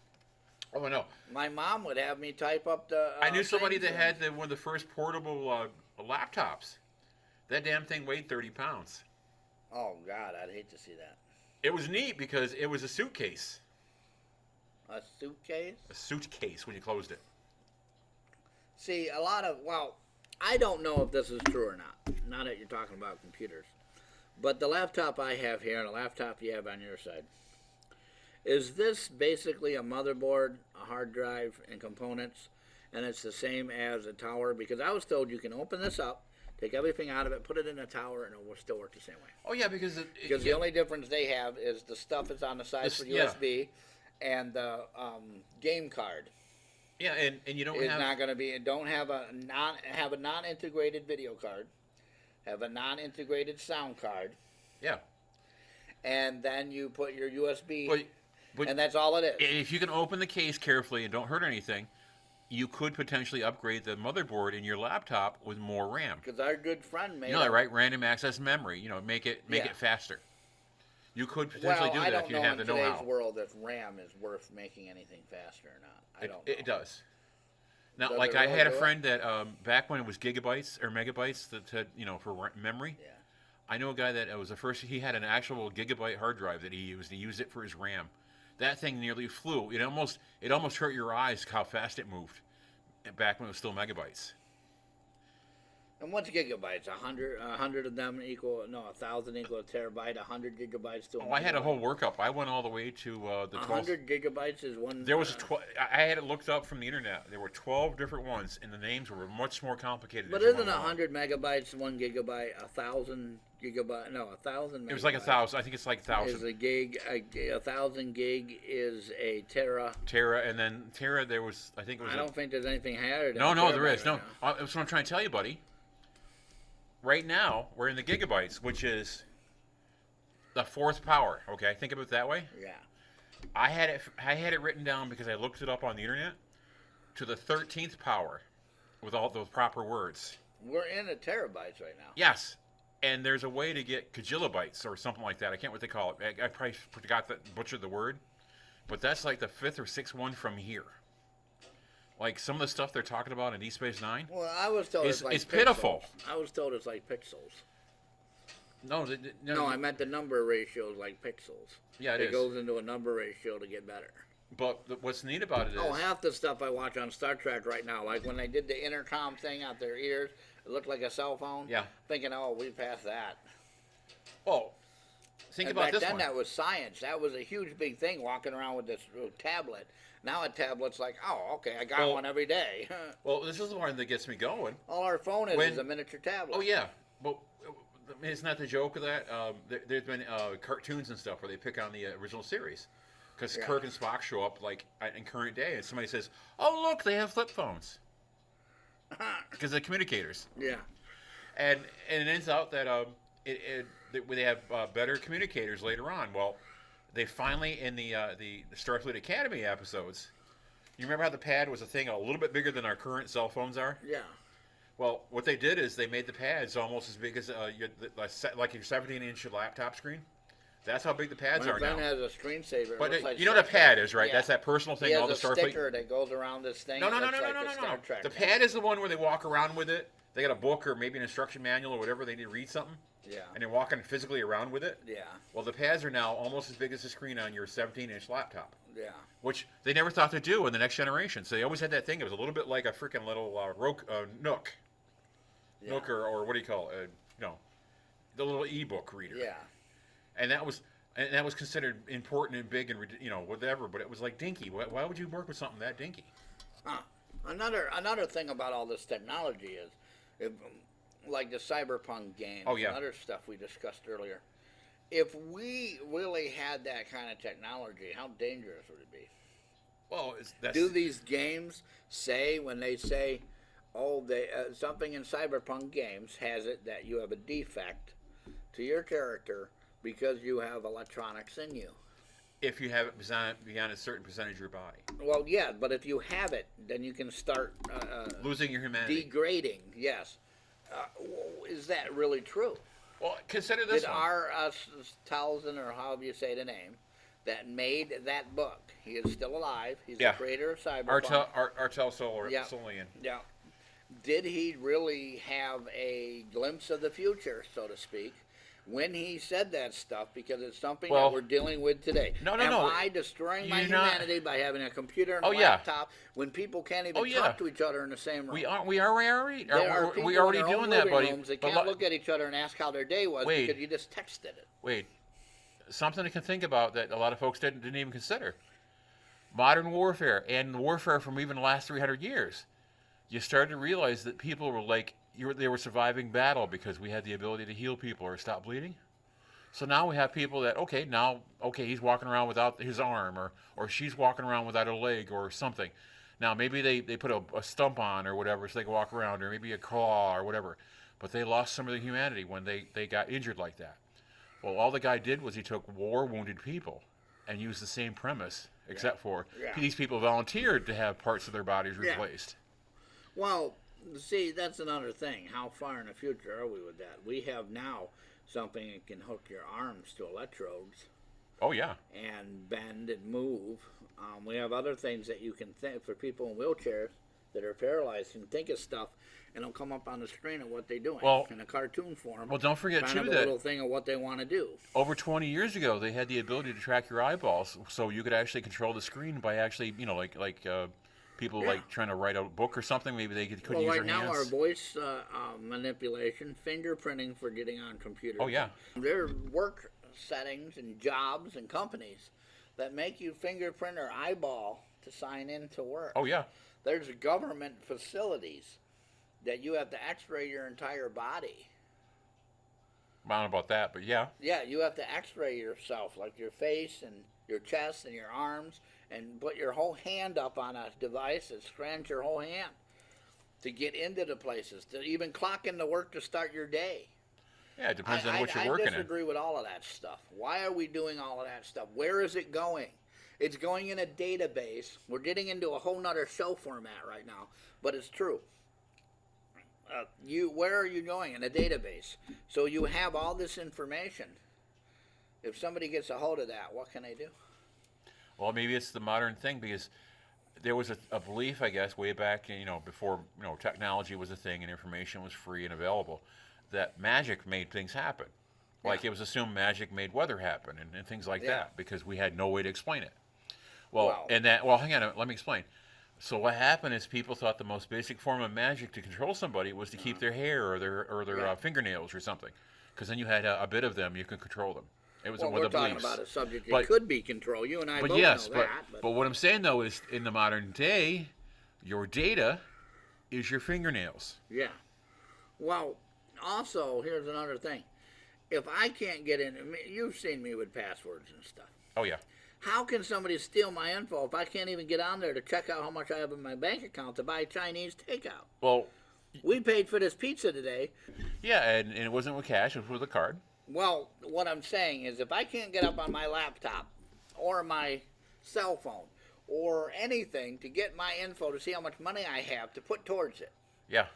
Oh, I know. My mom would have me type up the. I knew somebody things that had one of the first portable laptops. That damn thing weighed 30 pounds. Oh God, I'd hate to see that. It was neat because it was a suitcase. A suitcase. A suitcase when you closed it. See, I don't know if this is true or not. Now that you're talking about computers, but the laptop I have here and the laptop you have on your side. Is this basically a motherboard, a hard drive, and components, and it's the same as a tower? Because I was told you can open this up, take everything out of it, put it in a tower, and it will still work the same way. Oh, yeah, because... the only difference they have is the stuff is on the side for USB, and the game card. Yeah, and you don't is have... not going to be... Don't have a non-integrated video card, have a non-integrated sound card. Yeah. And then you put your USB... But and that's all it is. If you can open the case carefully and don't hurt anything, you could potentially upgrade the motherboard in your laptop with more RAM. Because our good friend made... You know that, right? Random access memory. Make it faster. You could potentially do that if you have the know-how. I don't know in today's world if RAM is worth making anything faster or not. I don't know. It does. Now, Does like it I really had a do it? friend that back when it was gigabytes or megabytes that had, for memory. Yeah. I know a guy that was the first. He had an actual gigabyte hard drive that he used. He used it for his RAM. That thing nearly flew. It almost hurt your eyes how fast it moved. Back when it was still megabytes. And what's gigabytes? 100 of them equal... No, 1,000 equal a terabyte. 100 gigabytes to a Oh, I had a whole workup. I went all the way to the 12. 100 gigabytes is one... There was I had it looked up from the internet. There were 12 different ones, and the names were much more complicated. But isn't 100 megabytes 1 gigabyte? 1,000 gigabyte... No, 1,000 megabytes. It was like 1,000. I think it's like 1,000. Is a gig... 1,000 gig is a tera. Tera, and then Tera, there was... I think it was... I don't think there's anything higher than No, there is. right No, now. that's what I'm trying to tell you, buddy. Right now, we're in the gigabytes, which is the fourth power. Okay, think of it that way. Yeah. I had it written down because I looked it up on the internet to the 13th power with all those proper words. We're in the terabytes right now. Yes, and there's a way to get kajilabytes or something like that. I can't what they call it. I probably forgot that, butchered the word, but that's like the 5th or 6th one from here. Like some of the stuff they're talking about in Deep Space Nine. Well, I was told it's like it's pixels. pitiful. I was told it's like pixels. No, I meant the number ratio is like pixels. Yeah, it is. goes into a number ratio to get better. But what's neat about it is... Oh, half the stuff I watch on Star Trek right now, like when they did the intercom thing out their ears, it looked like a cell phone. Yeah. Thinking, oh, we passed that. Oh, think about this back then, one. that was science. That was a huge, big thing, walking around with this tablet. Now a tablet's like, oh, okay, I got one every day. Well, this is the one that gets me going. All our phone is a miniature tablet. Oh, yeah. But isn't that the joke of that? There's been cartoons and stuff where they pick on the original series. Because Kirk and Spock show up like in current day, and somebody says, oh, look, they have flip phones. Because they're communicators. Yeah. And it ends out that they have better communicators later on. Well, they finally, in the Starfleet Academy episodes, you remember how the pad was a thing a little bit bigger than our current cell phones are? Yeah. Well, what they did is they made the pads almost as big as like your 17-inch laptop screen. That's how big the pads are now. My friend has a screensaver. But like you know what a pad is, right? Yeah. That's that personal thing. He has all the a Starfleet. sticker that goes around this thing. No. Like the Star Trek The pad is the one where they walk around with it. they got a book or maybe an instruction manual or whatever. They need to read something. Yeah. And they're walking physically around with it. Yeah. Well, the pads are now almost as big as the screen on your 17-inch laptop. Yeah. Which they never thought to do in the next generation. So they always had that thing. It was a little bit like a freaking little Nook. Yeah. Nook or what do you call it? The little e-book reader. Yeah. And that was considered important and big and whatever. But it was like dinky. Why would you work with something that dinky? Another thing about all this technology is, like the cyberpunk games and other stuff we discussed earlier. If we really had that kind of technology, how dangerous would it be? Well, do these games say, when they say, oh, something in cyberpunk games has it that you have a defect to your character because you have electronics in you? If you have it beyond a certain percentage of your body. Well, yeah, but if you have it, then you can start losing your humanity. Degrading, yes. Is that really true? Well, consider this Did one. R. Townsend, or however you say the name, that made that book, he is still alive. He's the creator of Cyberpunk. Artel Solian. Yeah. Did he really have a glimpse of the future, so to speak, when he said that stuff? Because it's something that we're dealing with today. No. Am I destroying my humanity by having a computer and a laptop when people can't even talk to each other in the same room? We already doing that, buddy. Rooms, they can't look at each other and ask how their day was because you just texted it. Wait, something to think about that a lot of folks didn't even consider. Modern warfare and warfare from even the last 300 years. You started to realize that people were like, they were surviving battle because we had the ability to heal people or stop bleeding. So now we have people that, he's walking around without his arm or she's walking around without a leg or something. Now maybe they put a stump on or whatever so they can walk around, or maybe a claw or whatever. But they lost some of their humanity when they got injured like that. Well, all the guy did was he took war-wounded people and used the same premise, except for these people volunteered to have parts of their bodies replaced. Well, see, that's another thing. How far in the future are we with that? We have now something that can hook your arms to electrodes. Oh, yeah. And bend and move. We have other things that you can think for people in wheelchairs that are paralyzed and think of stuff, and it'll come up on the screen of what they're doing in a cartoon form. Well, don't forget, kind too, of a little thing of what they want to do. Over 20 years ago, they had the ability to track your eyeballs, so you could actually control the screen by actually, people like trying to write a book or something. Maybe they could use their hands. Right now, our voice manipulation, fingerprinting for getting on computers. Oh, yeah. There are work settings and jobs and companies that make you fingerprint or eyeball to sign in to work. Oh, yeah. There's government facilities that you have to x-ray your entire body. I don't know about that, but yeah. Yeah, you have to x-ray yourself, like your face and your chest and your arms, and put your whole hand up on a device that scans your whole hand to get into the places, to even clock into work to start your day. Yeah, it depends on what you're working in. I disagree with all of that stuff. Why are we doing all of that stuff? Where is it going? It's going in a database. We're getting into a whole nother show format right now, but it's true. Where are you going? In a database. So you have all this information. If somebody gets a hold of that, what can they do? Well, maybe it's the modern thing, because there was a belief, I guess, way back, before technology was a thing and information was free and available, that magic made things happen. Like it was assumed magic made weather happen and things like that, because we had no way to explain it. Hang on, let me explain. So what happened is people thought the most basic form of magic to control somebody was to keep their hair or their fingernails or something, because then you had a bit of them, you could control them. It was we're talking about a subject that could be control. You and I both know that. But what I'm saying, though, is in the modern day, your data is your fingernails. Yeah. Well, also, here's another thing. If I can't get in, you've seen me with passwords and stuff. Oh, yeah. How can somebody steal my info if I can't even get on there to check out how much I have in my bank account to buy Chinese takeout? Well, we paid for this pizza today. Yeah, and it wasn't with cash, it was with a card. Well, what I'm saying is if I can't get up on my laptop or my cell phone or anything to get my info to see how much money I have to put towards it. Yeah.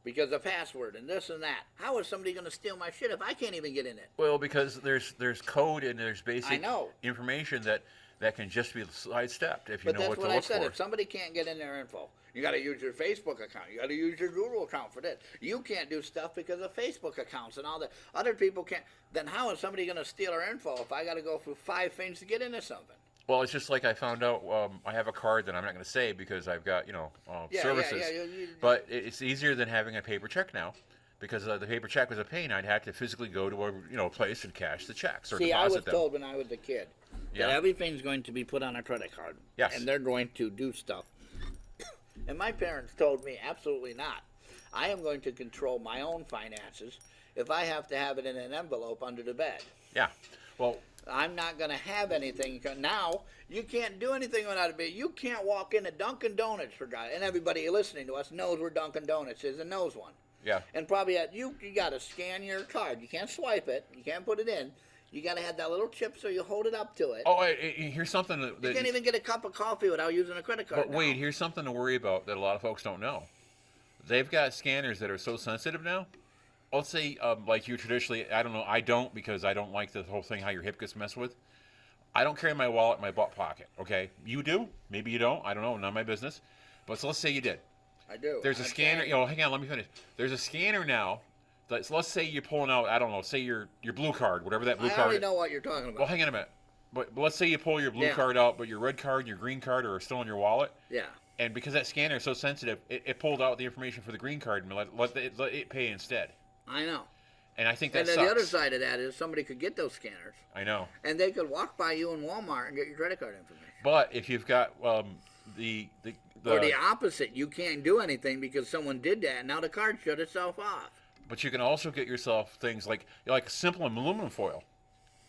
Because of password and this and that. How is somebody going to steal my shit if I can't even get in it? Well, because there's code and there's basic I know. information that that can just be sidestepped if you But know that's what what to I look said. for. If somebody can't get in their info, you got to use your Facebook account. You got to use your Google account for this. You can't do stuff because of Facebook accounts and all that. Other people can't. Then how is somebody going to steal our info if I got to go through 5 things to get into something? Well, it's just like I found out. I have a card that I'm not going to say because I've got services. But it's easier than having a paper check now, because the paper check was a pain. I'd have to physically go to a place and cash the checks or See, deposit I was them. told when I was a kid that everything's going to be put on a credit card. Yes. And they're going to do stuff. And my parents told me absolutely not. I am going to control my own finances if I have to have it in an envelope under the bed. Yeah. Well, I'm not going to have anything. Now, you can't do anything without a bid. You can't walk into Dunkin' Donuts, for God. And everybody listening to us knows where Dunkin' Donuts is and knows one. yeah. And probably you got to scan your card. You can't swipe it. You can't put it in. You got to have that little chip so you hold it up to it. Oh, here's something that You can't even get a cup of coffee without using a credit card. But wait, here's something to worry about that a lot of folks don't know. They've got scanners that are so sensitive now. Let's say, like you traditionally, I don't know, I don't, because I don't like the whole thing how your hip gets messed with. I don't carry my wallet in my butt pocket, okay? You do? Maybe you don't. I don't know. None of my business. But so let's say you did. I do. There's a scanner. Hang on. Let me finish. There's a scanner now. So let's say you're pulling out, I don't know, say your blue card, whatever that blue I card already is. know what you're talking about. Well, hang on a minute. But let's say you pull your blue card out, but your red card and your green card are still in your wallet. Yeah. And because that scanner is so sensitive, it pulled out the information for the green card and let it pay instead. I know. And I think that And then sucks. the other side of that is somebody could get those scanners. I know. And they could walk by you in Walmart and get your credit card information. But if you've got the or the opposite, you can't do anything because someone did that, and now the card shut itself off. But you can also get yourself things like simple aluminum foil.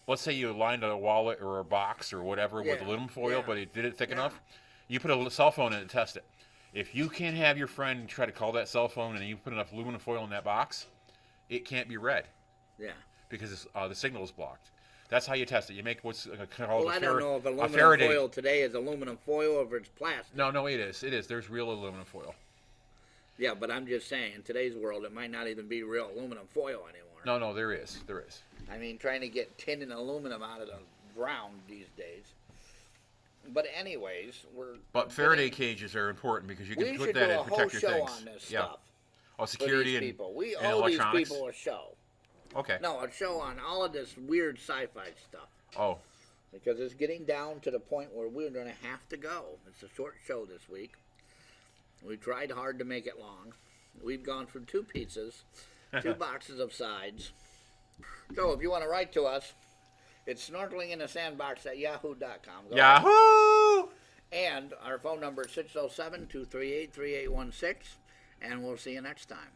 Let's say you lined a wallet or a box or whatever with aluminum foil, but it did it thick enough. You put a cell phone in and test it. If you can't have your friend try to call that cell phone and you put enough aluminum foil in that box, it can't be read. Yeah. Because the signal is blocked. That's how you test it. You make what's called Well, I don't know if aluminum Faraday foil today is aluminum foil or if it's plastic. No, it is. It is. There's real aluminum foil. Yeah, but I'm just saying, in today's world, it might not even be real aluminum foil anymore. No, there is. There is. I mean, trying to get tin and aluminum out of the ground these days. But anyways, But Faraday cages are important because you can put that in and protect your things. We should do a whole show on this stuff. Oh, security for these people. We owe these people a show. Okay. No, a show on all of this weird sci-fi stuff. Oh. Because it's getting down to the point where we're going to have to go. It's a short show this week. We tried hard to make it long. We've gone from 2 pizzas, 2 boxes of sides. So if you want to write to us, it's snorkeling in the sandbox at yahoo.com. Yahoo! And our phone number is 607-238-3816, and we'll see you next time.